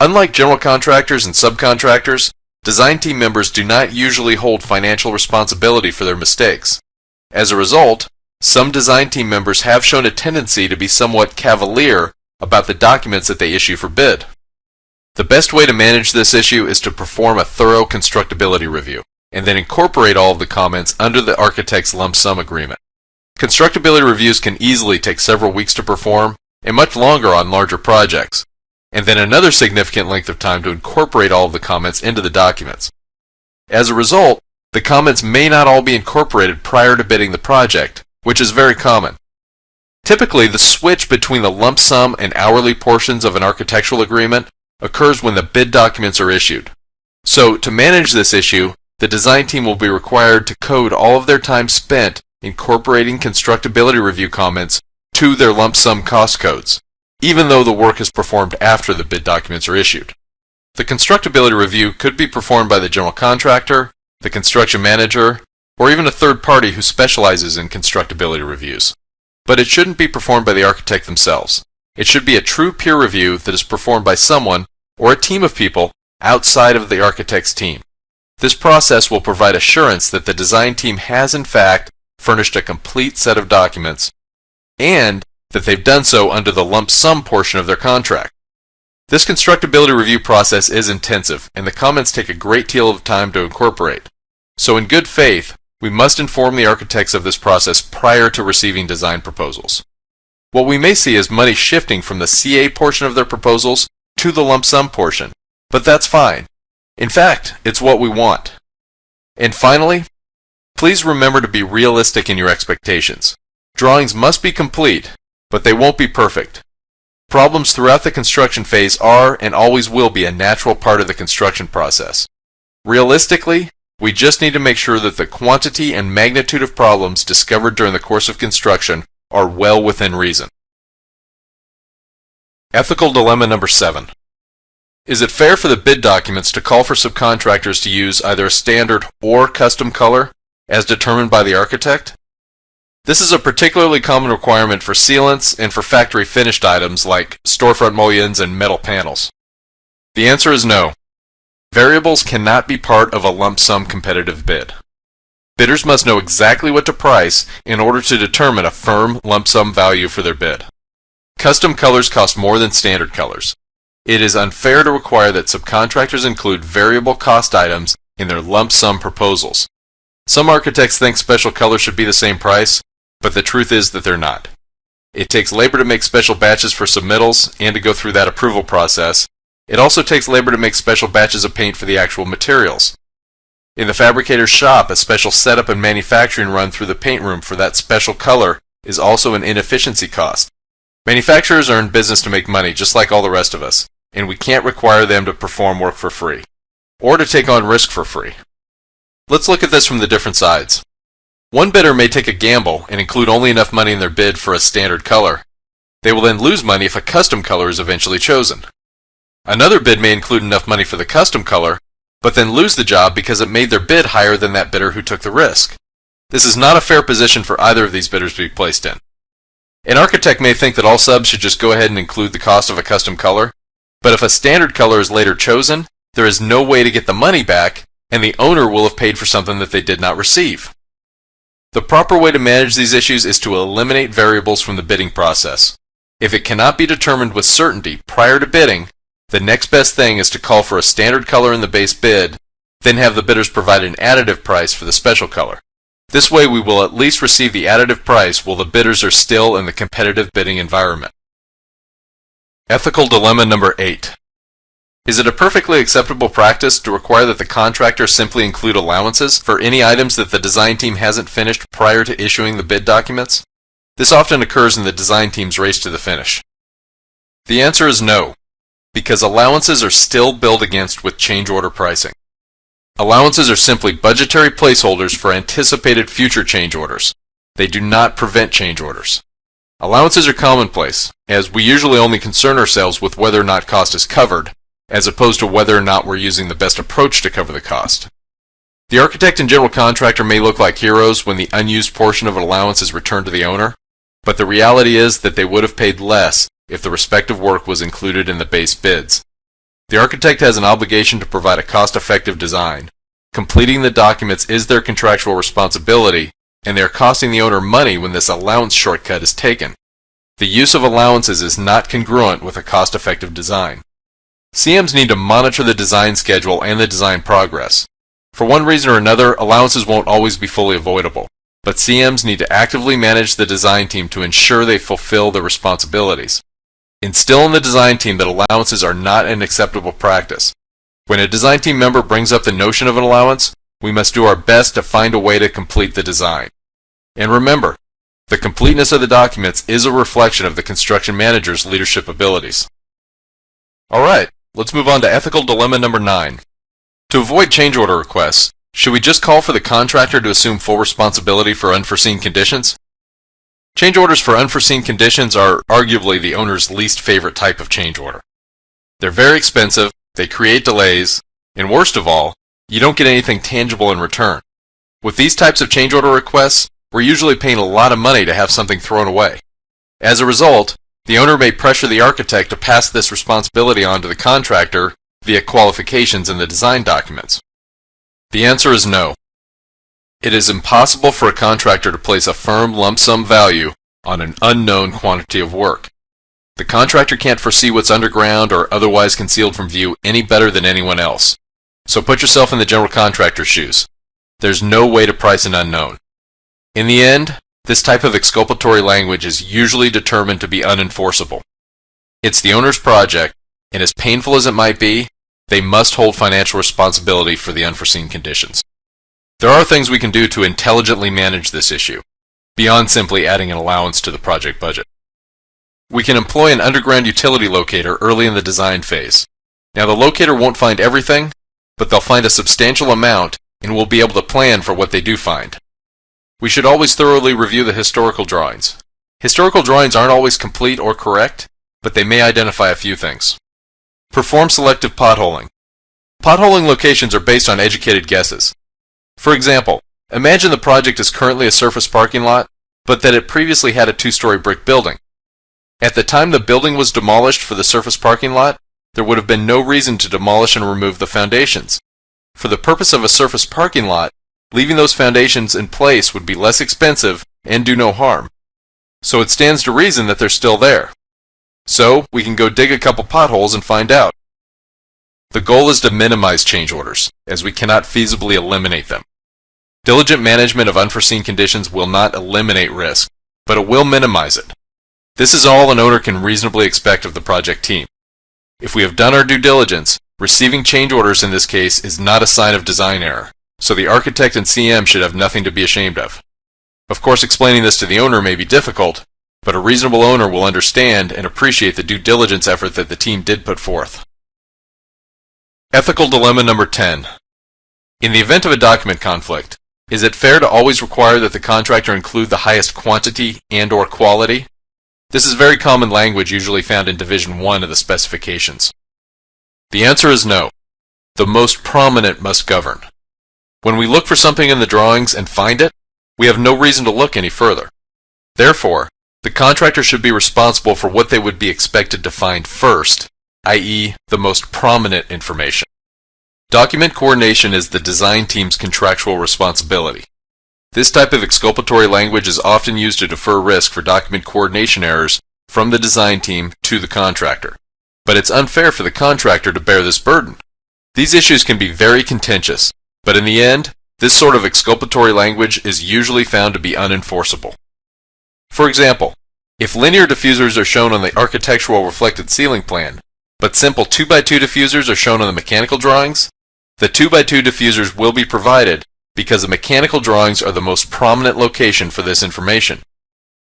Unlike general contractors and subcontractors, design team members do not usually hold financial responsibility for their mistakes. As a result, some design team members have shown a tendency to be somewhat cavalier about the documents that they issue for bid. The best way to manage this issue is to perform a thorough constructability review, and then incorporate all of the comments under the architect's lump sum agreement. Constructability reviews can easily take several weeks to perform, and much longer on larger projects, and then another significant length of time to incorporate all of the comments into the documents. As a result, the comments may not all be incorporated prior to bidding the project, which is very common. Typically, the switch between the lump sum and hourly portions of an architectural agreement occurs when the bid documents are issued. So, to manage this issue, the design team will be required to code all of their time spent incorporating constructability review comments to their lump sum cost codes, even though the work is performed after the bid documents are issued. The constructability review could be performed by the general contractor, the construction manager, or even a third party who specializes in constructability reviews. But it shouldn't be performed by the architect themselves. It should be a true peer review that is performed by someone or a team of people outside of the architect's team. This process will provide assurance that the design team has in fact furnished a complete set of documents and that they've done so under the lump sum portion of their contract. This constructability review process is intensive, and the comments take a great deal of time to incorporate. So in good faith, we must inform the architects of this process prior to receiving design proposals. What we may see is money shifting from the CA portion of their proposals to the lump sum portion, but that's fine. In fact, it's what we want. And finally, please remember to be realistic in your expectations. Drawings must be complete, but they won't be perfect. Problems throughout the construction phase are and always will be a natural part of the construction process. Realistically, we just need to make sure that the quantity and magnitude of problems discovered during the course of construction are well within reason. Ethical dilemma number 7. Is it fair for the bid documents to call for subcontractors to use either a standard or custom color as determined by the architect? This is a particularly common requirement for sealants and for factory finished items like storefront mullions and metal panels. The answer is no. Variables cannot be part of a lump sum competitive bid. Bidders must know exactly what to price in order to determine a firm lump sum value for their bid. Custom colors cost more than standard colors. It is unfair to require that subcontractors include variable cost items in their lump sum proposals. Some architects think special colors should be the same price, but the truth is that they're not. It takes labor to make special batches for submittals and to go through that approval process. It also takes labor to make special batches of paint for the actual materials. In the fabricator's shop, a special setup and manufacturing run through the paint room for that special color is also an inefficiency cost. Manufacturers are in business to make money just like all the rest of us, and we can't require them to perform work for free, or to take on risk for free. Let's look at this from the different sides. One bidder may take a gamble and include only enough money in their bid for a standard color. They will then lose money if a custom color is eventually chosen. Another bid may include enough money for the custom color, but then lose the job because it made their bid higher than that bidder who took the risk. This is not a fair position for either of these bidders to be placed in. An architect may think that all subs should just go ahead and include the cost of a custom color, but if a standard color is later chosen, there is no way to get the money back, and the owner will have paid for something that they did not receive. The proper way to manage these issues is to eliminate variables from the bidding process. If it cannot be determined with certainty prior to bidding, the next best thing is to call for a standard color in the base bid, then have the bidders provide an additive price for the special color. This way we will at least receive the additive price while the bidders are still in the competitive bidding environment. Ethical dilemma number 8. Is it a perfectly acceptable practice to require that the contractor simply include allowances for any items that the design team hasn't finished prior to issuing the bid documents? This often occurs in the design team's race to the finish. The answer is no, because allowances are still billed against with change order pricing. Allowances are simply budgetary placeholders for anticipated future change orders. They do not prevent change orders. Allowances are commonplace, as we usually only concern ourselves with whether or not cost is covered, as opposed to whether or not we're using the best approach to cover the cost. The architect and general contractor may look like heroes when the unused portion of an allowance is returned to the owner, but the reality is that they would have paid less if the respective work was included in the base bids. The architect has an obligation to provide a cost-effective design. Completing the documents is their contractual responsibility, and they are costing the owner money when this allowance shortcut is taken. The use of allowances is not congruent with a cost-effective design. CMs need to monitor the design schedule and the design progress. For one reason or another, allowances won't always be fully avoidable, but CMs need to actively manage the design team to ensure they fulfill their responsibilities. Instill in the design team that allowances are not an acceptable practice. When a design team member brings up the notion of an allowance, we must do our best to find a way to complete the design. And remember, the completeness of the documents is a reflection of the construction manager's leadership abilities. Alright, let's move on to ethical dilemma number 9. To avoid change order requests, should we just call for the contractor to assume full responsibility for unforeseen conditions? Change orders for unforeseen conditions are arguably the owner's least favorite type of change order. They're very expensive, they create delays, and worst of all, you don't get anything tangible in return. With these types of change order requests, we're usually paying a lot of money to have something thrown away. As a result, the owner may pressure the architect to pass this responsibility on to the contractor via qualifications in the design documents. The answer is no. It is impossible for a contractor to place a firm lump sum value on an unknown quantity of work. The contractor can't foresee what's underground or otherwise concealed from view any better than anyone else. So put yourself in the general contractor's shoes. There's no way to price an unknown. In the end, this type of exculpatory language is usually determined to be unenforceable. It's the owner's project, and as painful as it might be, they must hold financial responsibility for the unforeseen conditions. There are things we can do to intelligently manage this issue, beyond simply adding an allowance to the project budget. We can employ an underground utility locator early in the design phase. Now the locator won't find everything, but they'll find a substantial amount and will be able to plan for what they do find. We should always thoroughly review the historical drawings. Historical drawings aren't always complete or correct, but they may identify a few things. Perform selective potholing. Potholing locations are based on educated guesses. For example, imagine the project is currently a surface parking lot, but that it previously had a 2-story brick building. At the time the building was demolished for the surface parking lot, there would have been no reason to demolish and remove the foundations. For the purpose of a surface parking lot, leaving those foundations in place would be less expensive and do no harm. So it stands to reason that they're still there. So we can go dig a couple potholes and find out. The goal is to minimize change orders, as we cannot feasibly eliminate them. Diligent management of unforeseen conditions will not eliminate risk, but it will minimize it. This is all an owner can reasonably expect of the project team. If we have done our due diligence, receiving change orders in this case is not a sign of design error, so the architect and CM should have nothing to be ashamed of. Of course, explaining this to the owner may be difficult, but a reasonable owner will understand and appreciate the due diligence effort that the team did put forth. Ethical dilemma number 10. In the event of a document conflict, is it fair to always require that the contractor include the highest quantity and/or quality? This is very common language usually found in Division 1 of the specifications. The answer is no. the most prominent must govern. When we look for something in the drawings and find it, we have no reason to look any further. Therefore, the contractor should be responsible for what they would be expected to find first, i.e., the most prominent information. Document coordination is the design team's contractual responsibility. This type of exculpatory language is often used to defer risk for document coordination errors from the design team to the contractor. But it's unfair for the contractor to bear this burden. These issues can be very contentious, but in the end, this sort of exculpatory language is usually found to be unenforceable. For example, if linear diffusers are shown on the architectural reflected ceiling plan, but simple 2x2 diffusers are shown on the mechanical drawings, the 2x2 diffusers will be provided because the mechanical drawings are the most prominent location for this information.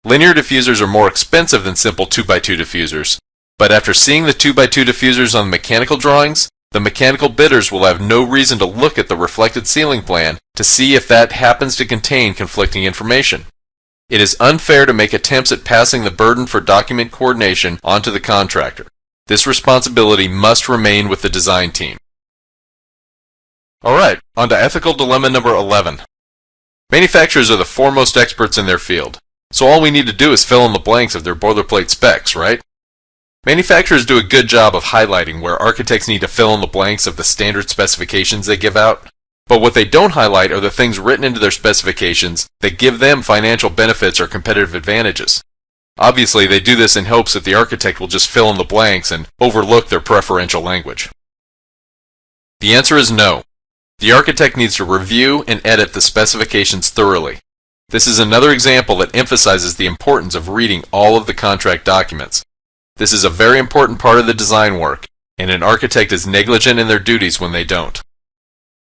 Linear diffusers are more expensive than simple 2x2 diffusers, but after seeing the 2x2 diffusers on the mechanical drawings, the mechanical bidders will have no reason to look at the reflected ceiling plan to see if that happens to contain conflicting information. It is unfair to make attempts at passing the burden for document coordination onto the contractor. This responsibility must remain with the design team. Alright, on to ethical dilemma number 11. Manufacturers are the foremost experts in their field, so all we need to do is fill in the blanks of their boilerplate specs, right? Manufacturers do a good job of highlighting where architects need to fill in the blanks of the standard specifications they give out, but what they don't highlight are the things written into their specifications that give them financial benefits or competitive advantages. Obviously, they do this in hopes that the architect will just fill in the blanks and overlook their preferential language. The answer is no. The architect needs to review and edit the specifications thoroughly. This is another example that emphasizes the importance of reading all of the contract documents. This is a very important part of the design work, and an architect is negligent in their duties when they don't.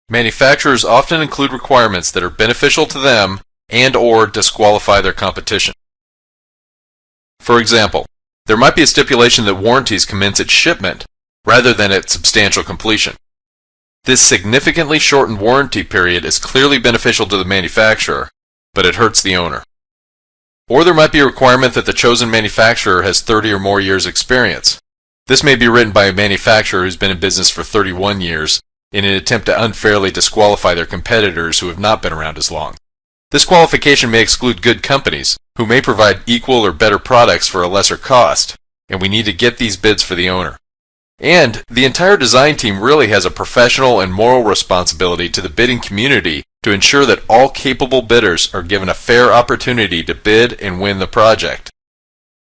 Manufacturers often include requirements that are beneficial to them and/or disqualify their competition. For example, there might be a stipulation that warranties commence at shipment rather than at substantial completion. This significantly shortened warranty period is clearly beneficial to the manufacturer, but it hurts the owner. Or there might be a requirement that the chosen manufacturer has 30 or more years' experience. This may be written by a manufacturer who's been in business for 31 years in an attempt to unfairly disqualify their competitors who have not been around as long. This qualification may exclude good companies who may provide equal or better products for a lesser cost, and we need to get these bids for the owner. And the entire design team really has a professional and moral responsibility to the bidding community to ensure that all capable bidders are given a fair opportunity to bid and win the project.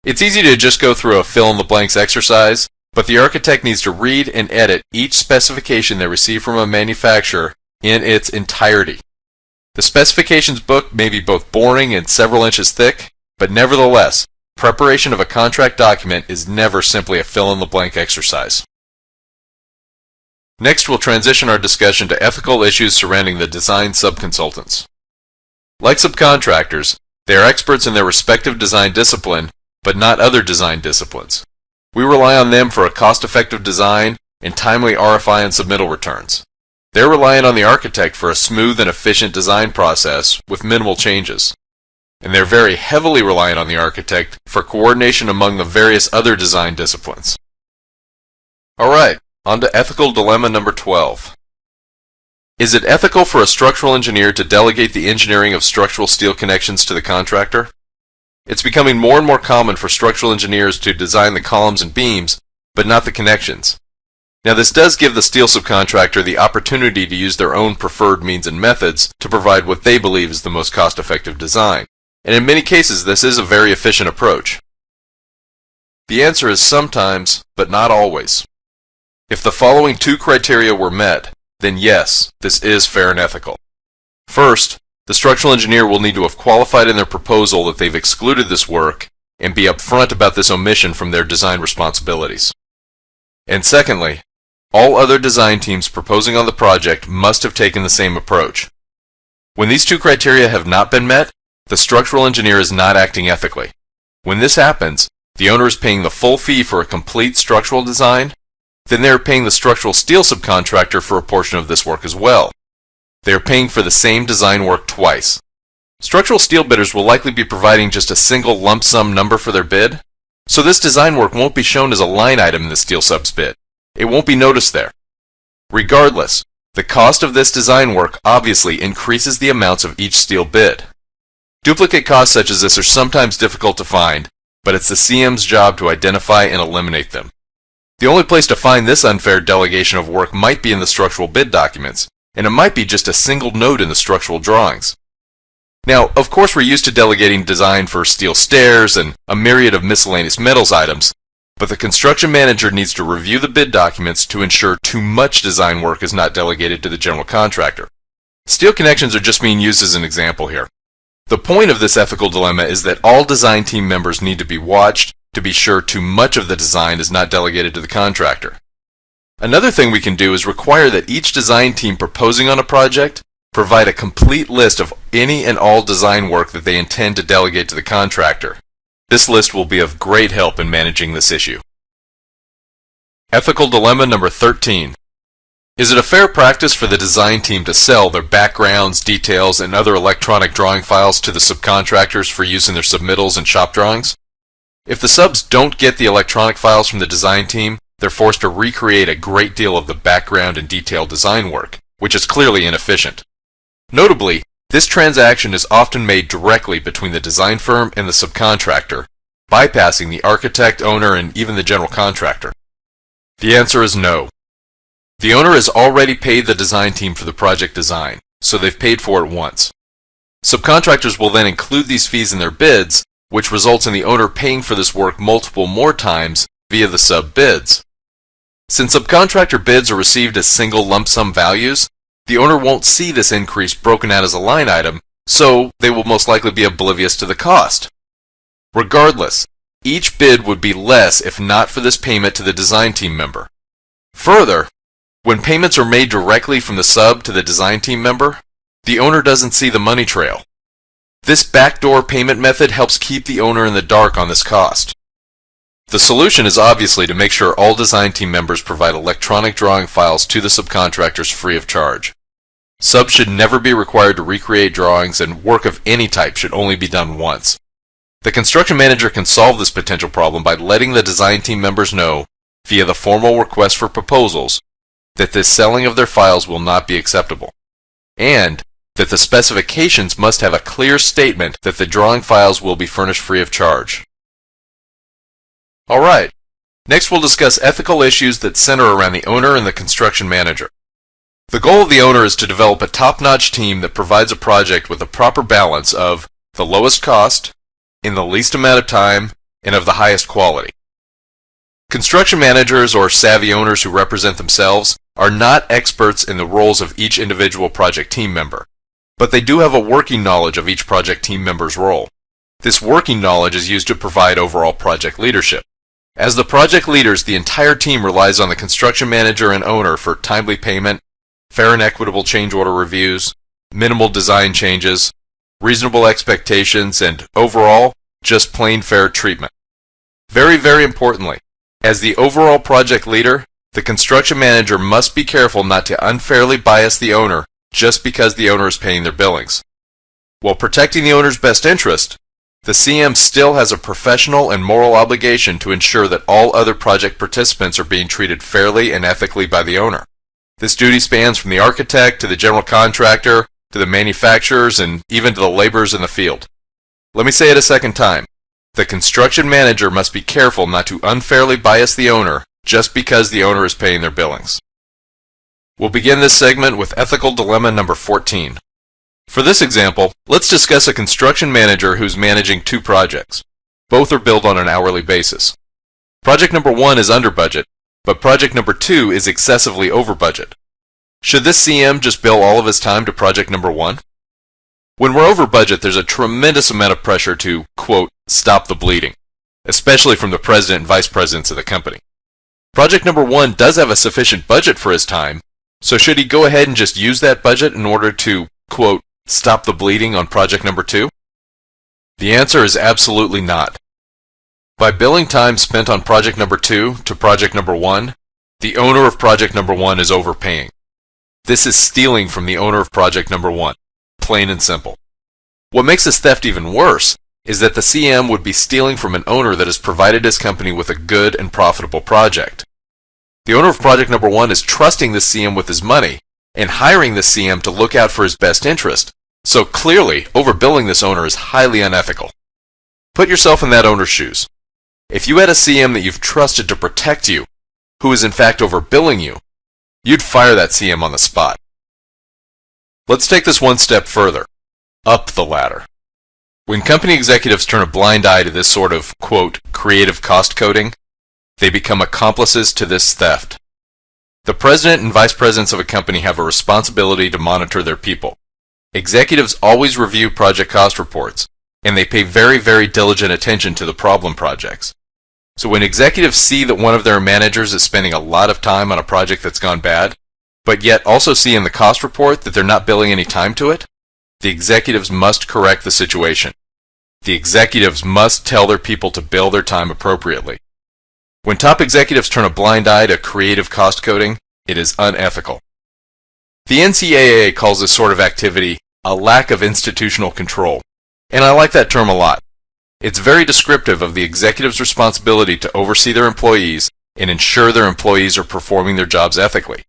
It's easy to just go through a fill-in-the-blanks exercise, but the architect needs to read and edit each specification they receive from a manufacturer in its entirety. The specifications book may be both boring and several inches thick, but nevertheless, preparation of a contract document is never simply a fill-in-the-blank exercise. Next, we'll transition our discussion to ethical issues surrounding the design subconsultants. Like subcontractors, they are experts in their respective design discipline, but not other design disciplines. We rely on them for a cost-effective design and timely RFI and submittal returns. They're reliant on the architect for a smooth and efficient design process with minimal changes. And they're very heavily reliant on the architect for coordination among the various other design disciplines. Alright, on to ethical dilemma number 12. Is it ethical for a structural engineer to delegate the engineering of structural steel connections to the contractor? It's becoming more and more common for structural engineers to design the columns and beams, but not the connections. Now, this does give the steel subcontractor the opportunity to use their own preferred means and methods to provide what they believe is the most cost-effective design. And in many cases, this is a very efficient approach. The answer is sometimes, but not always. If the following two criteria were met, then yes, this is fair and ethical. First, the structural engineer will need to have qualified in their proposal that they've excluded this work and be upfront about this omission from their design responsibilities. And secondly, all other design teams proposing on the project must have taken the same approach. When these two criteria have not been met, the structural engineer is not acting ethically. When this happens, the owner is paying the full fee for a complete structural design, then they are paying the structural steel subcontractor for a portion of this work as well. They are paying for the same design work twice. Structural steel bidders will likely be providing just a single lump sum number for their bid, so this design work won't be shown as a line item in the steel sub's bid. It won't be noticed there. Regardless, the cost of this design work obviously increases the amounts of each steel bid. Duplicate costs such as this are sometimes difficult to find, but it's the CM's job to identify and eliminate them. The only place to find this unfair delegation of work might be in the structural bid documents, and it might be just a single note in the structural drawings. Now, of course, we're used to delegating design for steel stairs and a myriad of miscellaneous metals items, but the construction manager needs to review the bid documents to ensure too much design work is not delegated to the general contractor. Steel connections are just being used as an example here. The point of this ethical dilemma is that all design team members need to be watched to be sure too much of the design is not delegated to the contractor. Another thing we can do is require that each design team proposing on a project provide a complete list of any and all design work that they intend to delegate to the contractor. This list will be of great help in managing this issue. Ethical dilemma number 13. Is it a fair practice for the design team to sell their backgrounds, details, and other electronic drawing files to the subcontractors for use in their submittals and shop drawings? If the subs don't get the electronic files from the design team, they're forced to recreate a great deal of the background and detailed design work, which is clearly inefficient. Notably, this transaction is often made directly between the design firm and the subcontractor, bypassing the architect, owner, and even the general contractor. The answer is no. The owner has already paid the design team for the project design, so they've paid for it once. Subcontractors will then include these fees in their bids, which results in the owner paying for this work multiple more times via the sub bids. Since subcontractor bids are received as single lump sum values, the owner won't see this increase broken out as a line item, so they will most likely be oblivious to the cost. Regardless, each bid would be less if not for this payment to the design team member. Further, when payments are made directly from the sub to the design team member, the owner doesn't see the money trail. This backdoor payment method helps keep the owner in the dark on this cost. The solution is obviously to make sure all design team members provide electronic drawing files to the subcontractors free of charge. Subs should never be required to recreate drawings, and work of any type should only be done once. The construction manager can solve this potential problem by letting the design team members know, via the formal request for proposals, that the selling of their files will not be acceptable, and that the specifications must have a clear statement that the drawing files will be furnished free of charge. Alright, next we'll discuss ethical issues that center around the owner and the construction manager. The goal of the owner is to develop a top-notch team that provides a project with a proper balance of the lowest cost, in the least amount of time, and of the highest quality. Construction managers, or savvy owners who represent themselves, are not experts in the roles of each individual project team member, but they do have a working knowledge of each project team member's role. This working knowledge is used to provide overall project leadership. As the project leaders, the entire team relies on the construction manager and owner for timely payment, fair and equitable change order reviews, minimal design changes, reasonable expectations, and overall, just plain fair treatment. Very, very importantly, as the overall project leader, the construction manager must be careful not to unfairly bias the owner just because the owner is paying their billings. While protecting the owner's best interest, the CM still has a professional and moral obligation to ensure that all other project participants are being treated fairly and ethically by the owner. This duty spans from the architect to the general contractor to the manufacturers and even to the laborers in the field. Let me say it a second time. The construction manager must be careful not to unfairly bias the owner just because the owner is paying their billings. We'll begin this segment with ethical dilemma number 14. For this example, let's discuss a construction manager who's managing two projects. Both are billed on an hourly basis. Project number 1 is under budget, but project number 2 is excessively over budget. Should this CM just bill all of his time to project number 1? When we're over budget, there's a tremendous amount of pressure to, quote, stop the bleeding, especially from the president and vice presidents of the company. Project number 1 does have a sufficient budget for his time, so should he go ahead and just use that budget in order to, quote, stop the bleeding on project number 2? The answer is absolutely not. By billing time spent on project number 2 to project number 1, the owner of project number 1 is overpaying. This is stealing from the owner of project number 1, plain and simple. What makes this theft even worse is that the CM would be stealing from an owner that has provided his company with a good and profitable project. The owner of project number 1 is trusting the CM with his money and hiring the CM to look out for his best interest. So clearly, overbilling this owner is highly unethical. Put yourself in that owner's shoes. If you had a CM that you've trusted to protect you, who is in fact overbilling you, you'd fire that CM on the spot. Let's take this one step further, up the ladder. When company executives turn a blind eye to this sort of, quote, creative cost coding, they become accomplices to this theft. The president and vice presidents of a company have a responsibility to monitor their people. Executives always review project cost reports, and they pay very, very diligent attention to the problem projects. So when executives see that one of their managers is spending a lot of time on a project that's gone bad, but yet also see in the cost report that they're not billing any time to it, the executives must correct the situation. The executives must tell their people to bill their time appropriately. When top executives turn a blind eye to creative cost coding, it is unethical. The NCAA calls this sort of activity a lack of institutional control, and I like that term a lot. It's very descriptive of the executive's responsibility to oversee their employees and ensure their employees are performing their jobs ethically.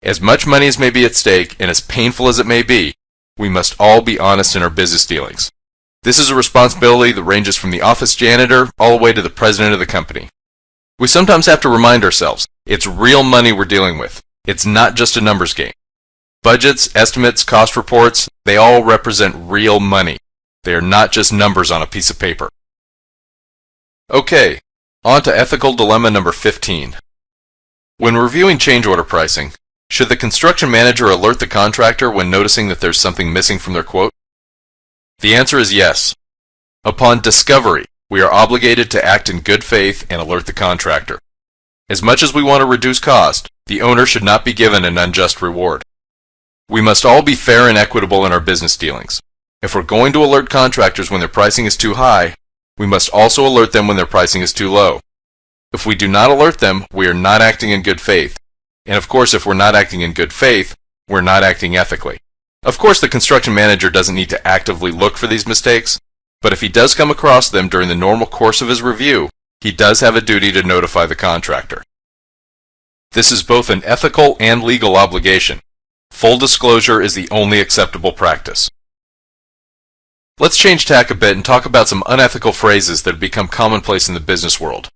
As much money as may be at stake, and as painful as it may be, we must all be honest in our business dealings. This is a responsibility that ranges from the office janitor all the way to the president of the company. We sometimes have to remind ourselves, it's real money we're dealing with. It's not just a numbers game. Budgets, estimates, cost reports, they all represent real money. They are not just numbers on a piece of paper. Okay, on to ethical dilemma number 15. When reviewing change order pricing, should the construction manager alert the contractor when noticing that there's something missing from their quote? The answer is yes. Upon discovery, we are obligated to act in good faith and alert the contractor. As much as we want to reduce cost, the owner should not be given an unjust reward. We must all be fair and equitable in our business dealings. If we're going to alert contractors when their pricing is too high, we must also alert them when their pricing is too low. If we do not alert them, we are not acting in good faith. And of course, if we're not acting in good faith, we're not acting ethically. Of course, the construction manager doesn't need to actively look for these mistakes, but if he does come across them during the normal course of his review, he does have a duty to notify the contractor. This is both an ethical and legal obligation. Full disclosure is the only acceptable practice. Let's change tack a bit and talk about some unethical phrases that have become commonplace in the business world.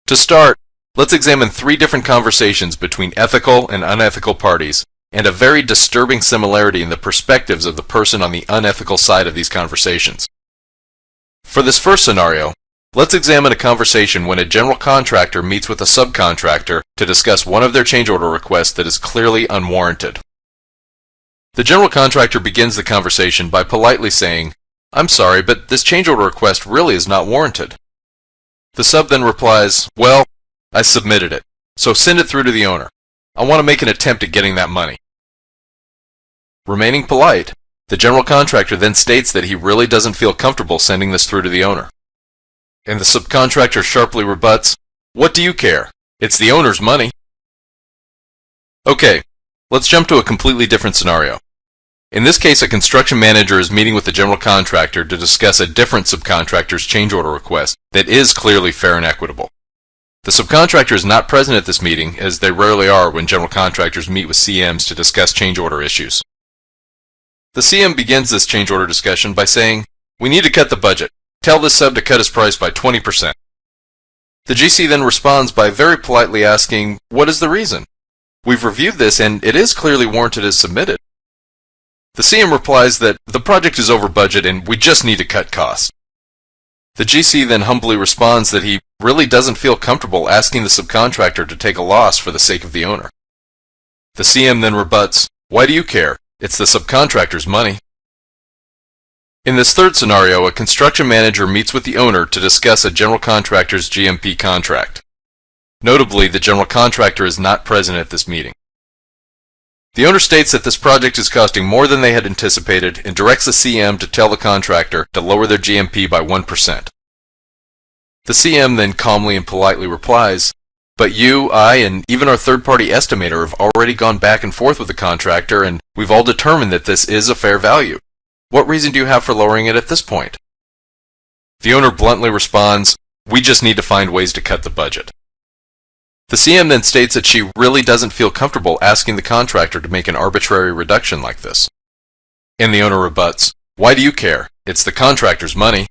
To start, let's examine 3 different conversations between ethical and unethical parties, and a very disturbing similarity in the perspectives of the person on the unethical side of these conversations. For this first scenario, let's examine a conversation when a general contractor meets with a subcontractor to discuss one of their change order requests that is clearly unwarranted. The general contractor begins the conversation by politely saying, "I'm sorry, but this change order request really is not warranted." The sub then replies, "Well, I submitted it, so send it through to the owner. I want to make an attempt at getting that money." Remaining polite, the general contractor then states that he really doesn't feel comfortable sending this through to the owner. And the subcontractor sharply rebuts, "What do you care? It's the owner's money." Okay, let's jump to a completely different scenario. In this case, a construction manager is meeting with the general contractor to discuss a different subcontractor's change order request that is clearly fair and equitable. The subcontractor is not present at this meeting, as they rarely are when general contractors meet with CMs to discuss change order issues. The CM begins this change order discussion by saying, "We need to cut the budget. Tell this sub to cut his price by 20%. The GC then responds by very politely asking, "What is the reason? We've reviewed this and it is clearly warranted as submitted." The CM replies that the project is over budget and we just need to cut costs. The GC then humbly responds that he really doesn't feel comfortable asking the subcontractor to take a loss for the sake of the owner. The CM then rebuts, "Why do you care? It's the subcontractor's money." In this third scenario, a construction manager meets with the owner to discuss a general contractor's GMP contract. Notably, the general contractor is not present at this meeting. The owner states that this project is costing more than they had anticipated and directs the CM to tell the contractor to lower their GMP by 1%. The CM then calmly and politely replies, "But you, I, and even our third-party estimator have already gone back and forth with the contractor and we've all determined that this is a fair value. What reason do you have for lowering it at this point?" The owner bluntly responds, "We just need to find ways to cut the budget." The CM then states that she really doesn't feel comfortable asking the contractor to make an arbitrary reduction like this. And the owner rebuts, "Why do you care? It's the contractor's money."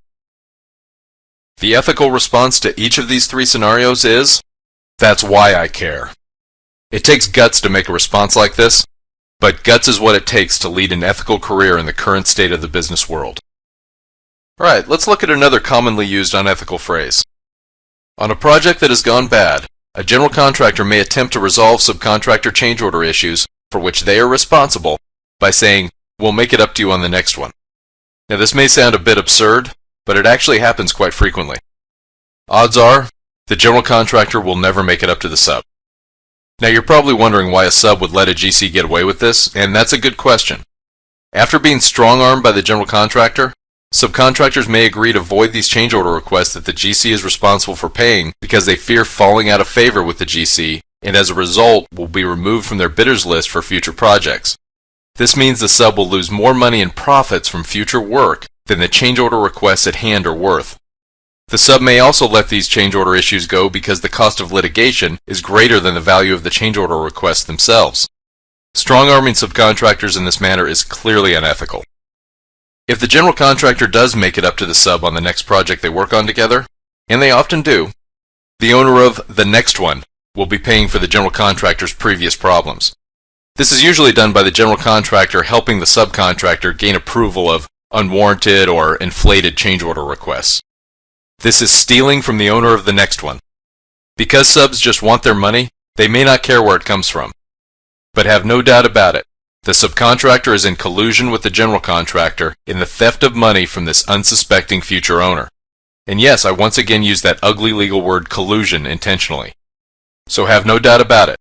The ethical response to each of these three scenarios is, "That's why I care." It takes guts to make a response like this, but guts is what it takes to lead an ethical career in the current state of the business world. Alright, let's look at another commonly used unethical phrase. On a project that has gone bad, a general contractor may attempt to resolve subcontractor change order issues for which they are responsible by saying, "We'll make it up to you on the next one." Now this may sound a bit absurd, but it actually happens quite frequently. Odds are, the general contractor will never make it up to the sub. Now you're probably wondering why a sub would let a GC get away with this, and that's a good question. After being strong-armed by the general contractor, subcontractors may agree to void these change order requests that the GC is responsible for paying because they fear falling out of favor with the GC, and as a result will be removed from their bidders list for future projects. This means the sub will lose more money in profits from future work than the change order requests at hand are worth. The sub may also let these change order issues go because the cost of litigation is greater than the value of the change order requests themselves. Strong-arming subcontractors in this manner is clearly unethical. If the general contractor does make it up to the sub on the next project they work on together, and they often do, the owner of the next one will be paying for the general contractor's previous problems. This is usually done by the general contractor helping the subcontractor gain approval of unwarranted or inflated change order requests. This is stealing from the owner of the next one. Because subs just want their money, they may not care where it comes from. But have no doubt about it, the subcontractor is in collusion with the general contractor in the theft of money from this unsuspecting future owner. And yes, I once again use that ugly legal word collusion intentionally. So have no doubt about it.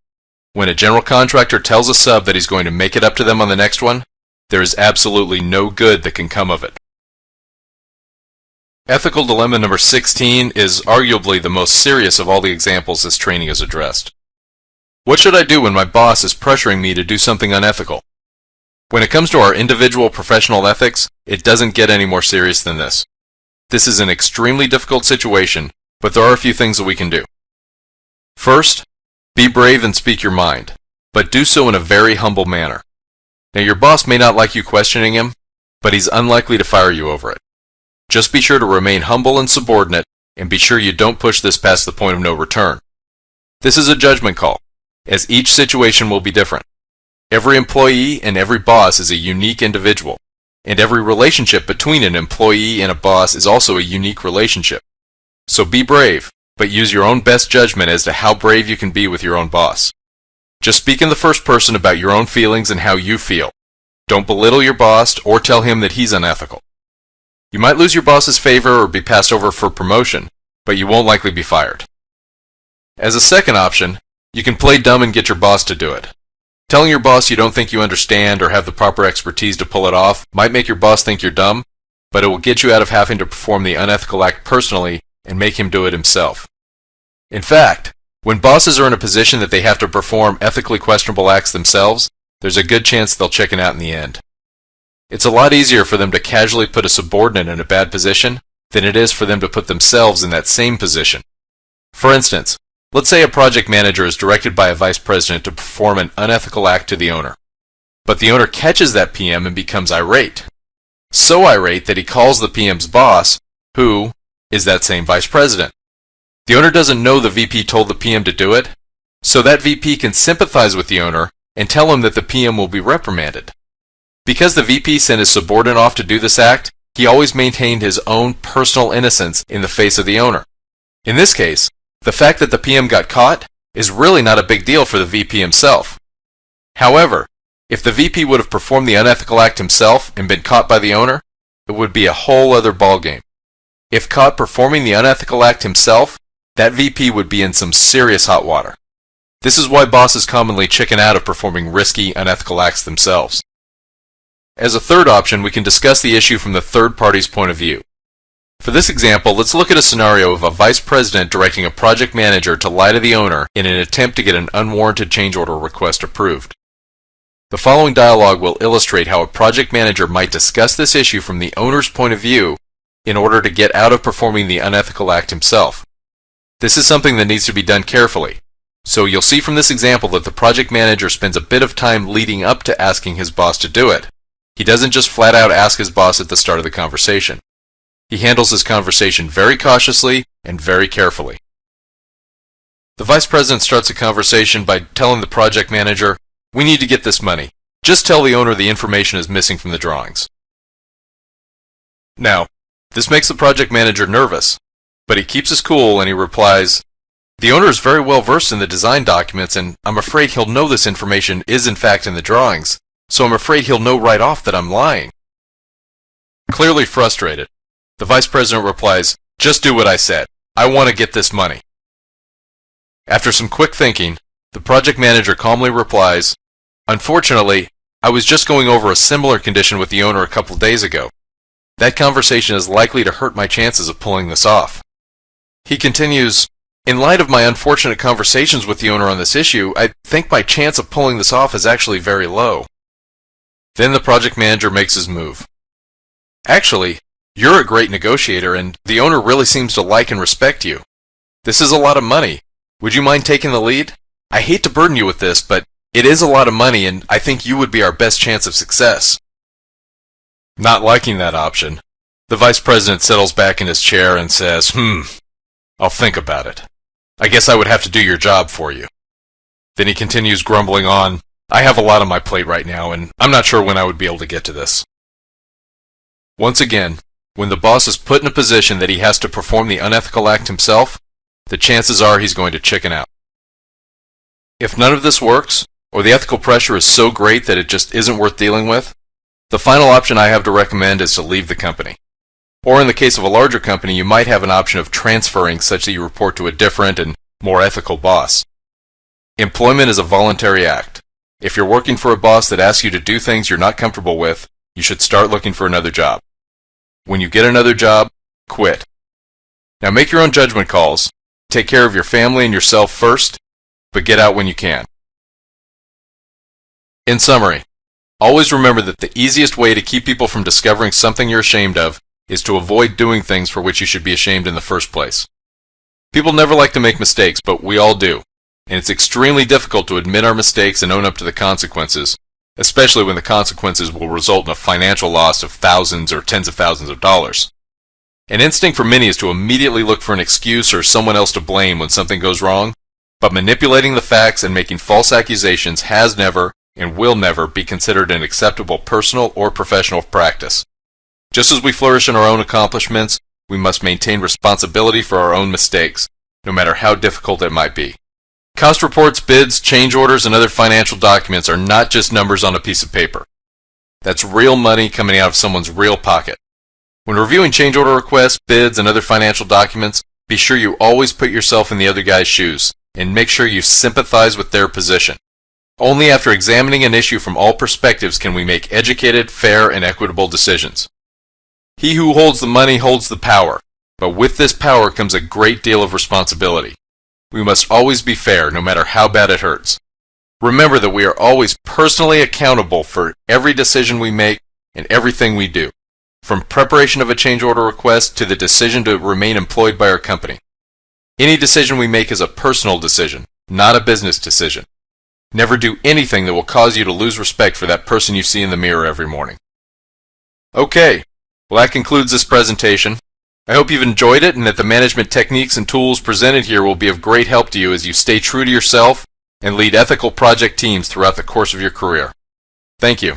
When a general contractor tells a sub that he's going to make it up to them on the next one, there is absolutely no good that can come of it. Ethical dilemma number 16 is arguably the most serious of all the examples this training has addressed. What should I do when my boss is pressuring me to do something unethical? When it comes to our individual professional ethics, it doesn't get any more serious than this. This is an extremely difficult situation, but there are a few things that we can do. First, be brave and speak your mind, but do so in a very humble manner. Now your boss may not like you questioning him, but he's unlikely to fire you over it. Just be sure to remain humble and subordinate, and be sure you don't push this past the point of no return. This is a judgment call, as each situation will be different. Every employee and every boss is a unique individual, and every relationship between an employee and a boss is also a unique relationship. So be brave, but use your own best judgment as to how brave you can be with your own boss. Just speak in the first person about your own feelings and how you feel. Don't belittle your boss or tell him that he's unethical. You might lose your boss's favor or be passed over for promotion, but you won't likely be fired. As a second option, you can play dumb and get your boss to do it. Telling your boss you don't think you understand or have the proper expertise to pull it off might make your boss think you're dumb, but it will get you out of having to perform the unethical act personally and make him do it himself. In fact, when bosses are in a position that they have to perform ethically questionable acts themselves, there's a good chance they'll chicken out in the end. It's a lot easier for them to casually put a subordinate in a bad position than it is for them to put themselves in that same position. For instance, let's say a project manager is directed by a vice president to perform an unethical act to the owner. But the owner catches that PM and becomes irate. So irate that he calls the PM's boss, who is that same vice president. The owner doesn't know the VP told the PM to do it, so that VP can sympathize with the owner and tell him that the PM will be reprimanded. Because the VP sent his subordinate off to do this act, he always maintained his own personal innocence in the face of the owner. In this case, the fact that the PM got caught is really not a big deal for the VP himself. However, if the VP would have performed the unethical act himself and been caught by the owner, it would be a whole other ballgame. If caught performing the unethical act himself, that VP would be in some serious hot water. This is why bosses commonly chicken out of performing risky, unethical acts themselves. As a third option, we can discuss the issue from the third party's point of view. For this example, let's look at a scenario of a vice president directing a project manager to lie to the owner in an attempt to get an unwarranted change order request approved. The following dialogue will illustrate how a project manager might discuss this issue from the owner's point of view in order to get out of performing the unethical act himself. This is something that needs to be done carefully, So you'll see from this example that the project manager spends a bit of time leading up to asking his boss to do it. He doesn't just flat out ask his boss at the start of the conversation. He handles his conversation very cautiously and very carefully. The vice president starts a conversation by telling the project manager, "We need to get this money. Just tell the owner the information is missing from the drawings." Now, this makes the project manager nervous, but he keeps his cool and he replies, "The owner is very well versed in the design documents, and I'm afraid he'll know this information is in fact in the drawings, so I'm afraid he'll know right off that I'm lying." Clearly frustrated, the vice president replies, "Just do what I said. I want to get this money." After some quick thinking, the project manager calmly replies, "Unfortunately, I was just going over a similar condition with the owner a couple days ago. That conversation is likely to hurt my chances of pulling this off." He continues, "In light of my unfortunate conversations with the owner on this issue, I think my chance of pulling this off is actually very low." Then the project manager makes his move. "Actually, you're a great negotiator and the owner really seems to like and respect you. This is a lot of money. Would you mind taking the lead? I hate to burden you with this, but it is a lot of money and I think you would be our best chance of success." Not liking that option, the vice president settles back in his chair and says, "I'll think about it. I guess I would have to do your job for you." Then he continues grumbling on, "I have a lot on my plate right now and I'm not sure when I would be able to get to this." Once again, when the boss is put in a position that he has to perform the unethical act himself, the chances are he's going to chicken out. If none of this works, or the ethical pressure is so great that it just isn't worth dealing with, the final option I have to recommend is to leave the company. Or in the case of a larger company, you might have an option of transferring such that you report to a different and more ethical boss. Employment is a voluntary act. If you're working for a boss that asks you to do things you're not comfortable with, you should start looking for another job. When you get another job, quit. Now make your own judgment calls. Take care of your family and yourself first, but get out when you can. In summary, always remember that the easiest way to keep people from discovering something you're ashamed of is to avoid doing things for which you should be ashamed in the first place. People never like to make mistakes, but we all do, and it's extremely difficult to admit our mistakes and own up to the consequences, especially when the consequences will result in a financial loss of thousands or tens of thousands of dollars. An instinct for many is to immediately look for an excuse or someone else to blame when something goes wrong, but manipulating the facts and making false accusations has never and will never be considered an acceptable personal or professional practice. Just as we flourish in our own accomplishments, we must maintain responsibility for our own mistakes, no matter how difficult it might be. Cost reports, bids, change orders, and other financial documents are not just numbers on a piece of paper. That's real money coming out of someone's real pocket. When reviewing change order requests, bids, and other financial documents, be sure you always put yourself in the other guy's shoes, and make sure you sympathize with their position. Only after examining an issue from all perspectives can we make educated, fair, and equitable decisions. He who holds the money holds the power, but with this power comes a great deal of responsibility. We must always be fair, no matter how bad it hurts. Remember that we are always personally accountable for every decision we make and everything we do, from preparation of a change order request to the decision to remain employed by our company. Any decision we make is a personal decision, not a business decision. Never do anything that will cause you to lose respect for that person you see in the mirror every morning. Okay, well that concludes this presentation. I hope you've enjoyed it and that the management techniques and tools presented here will be of great help to you as you stay true to yourself and lead ethical project teams throughout the course of your career. Thank you.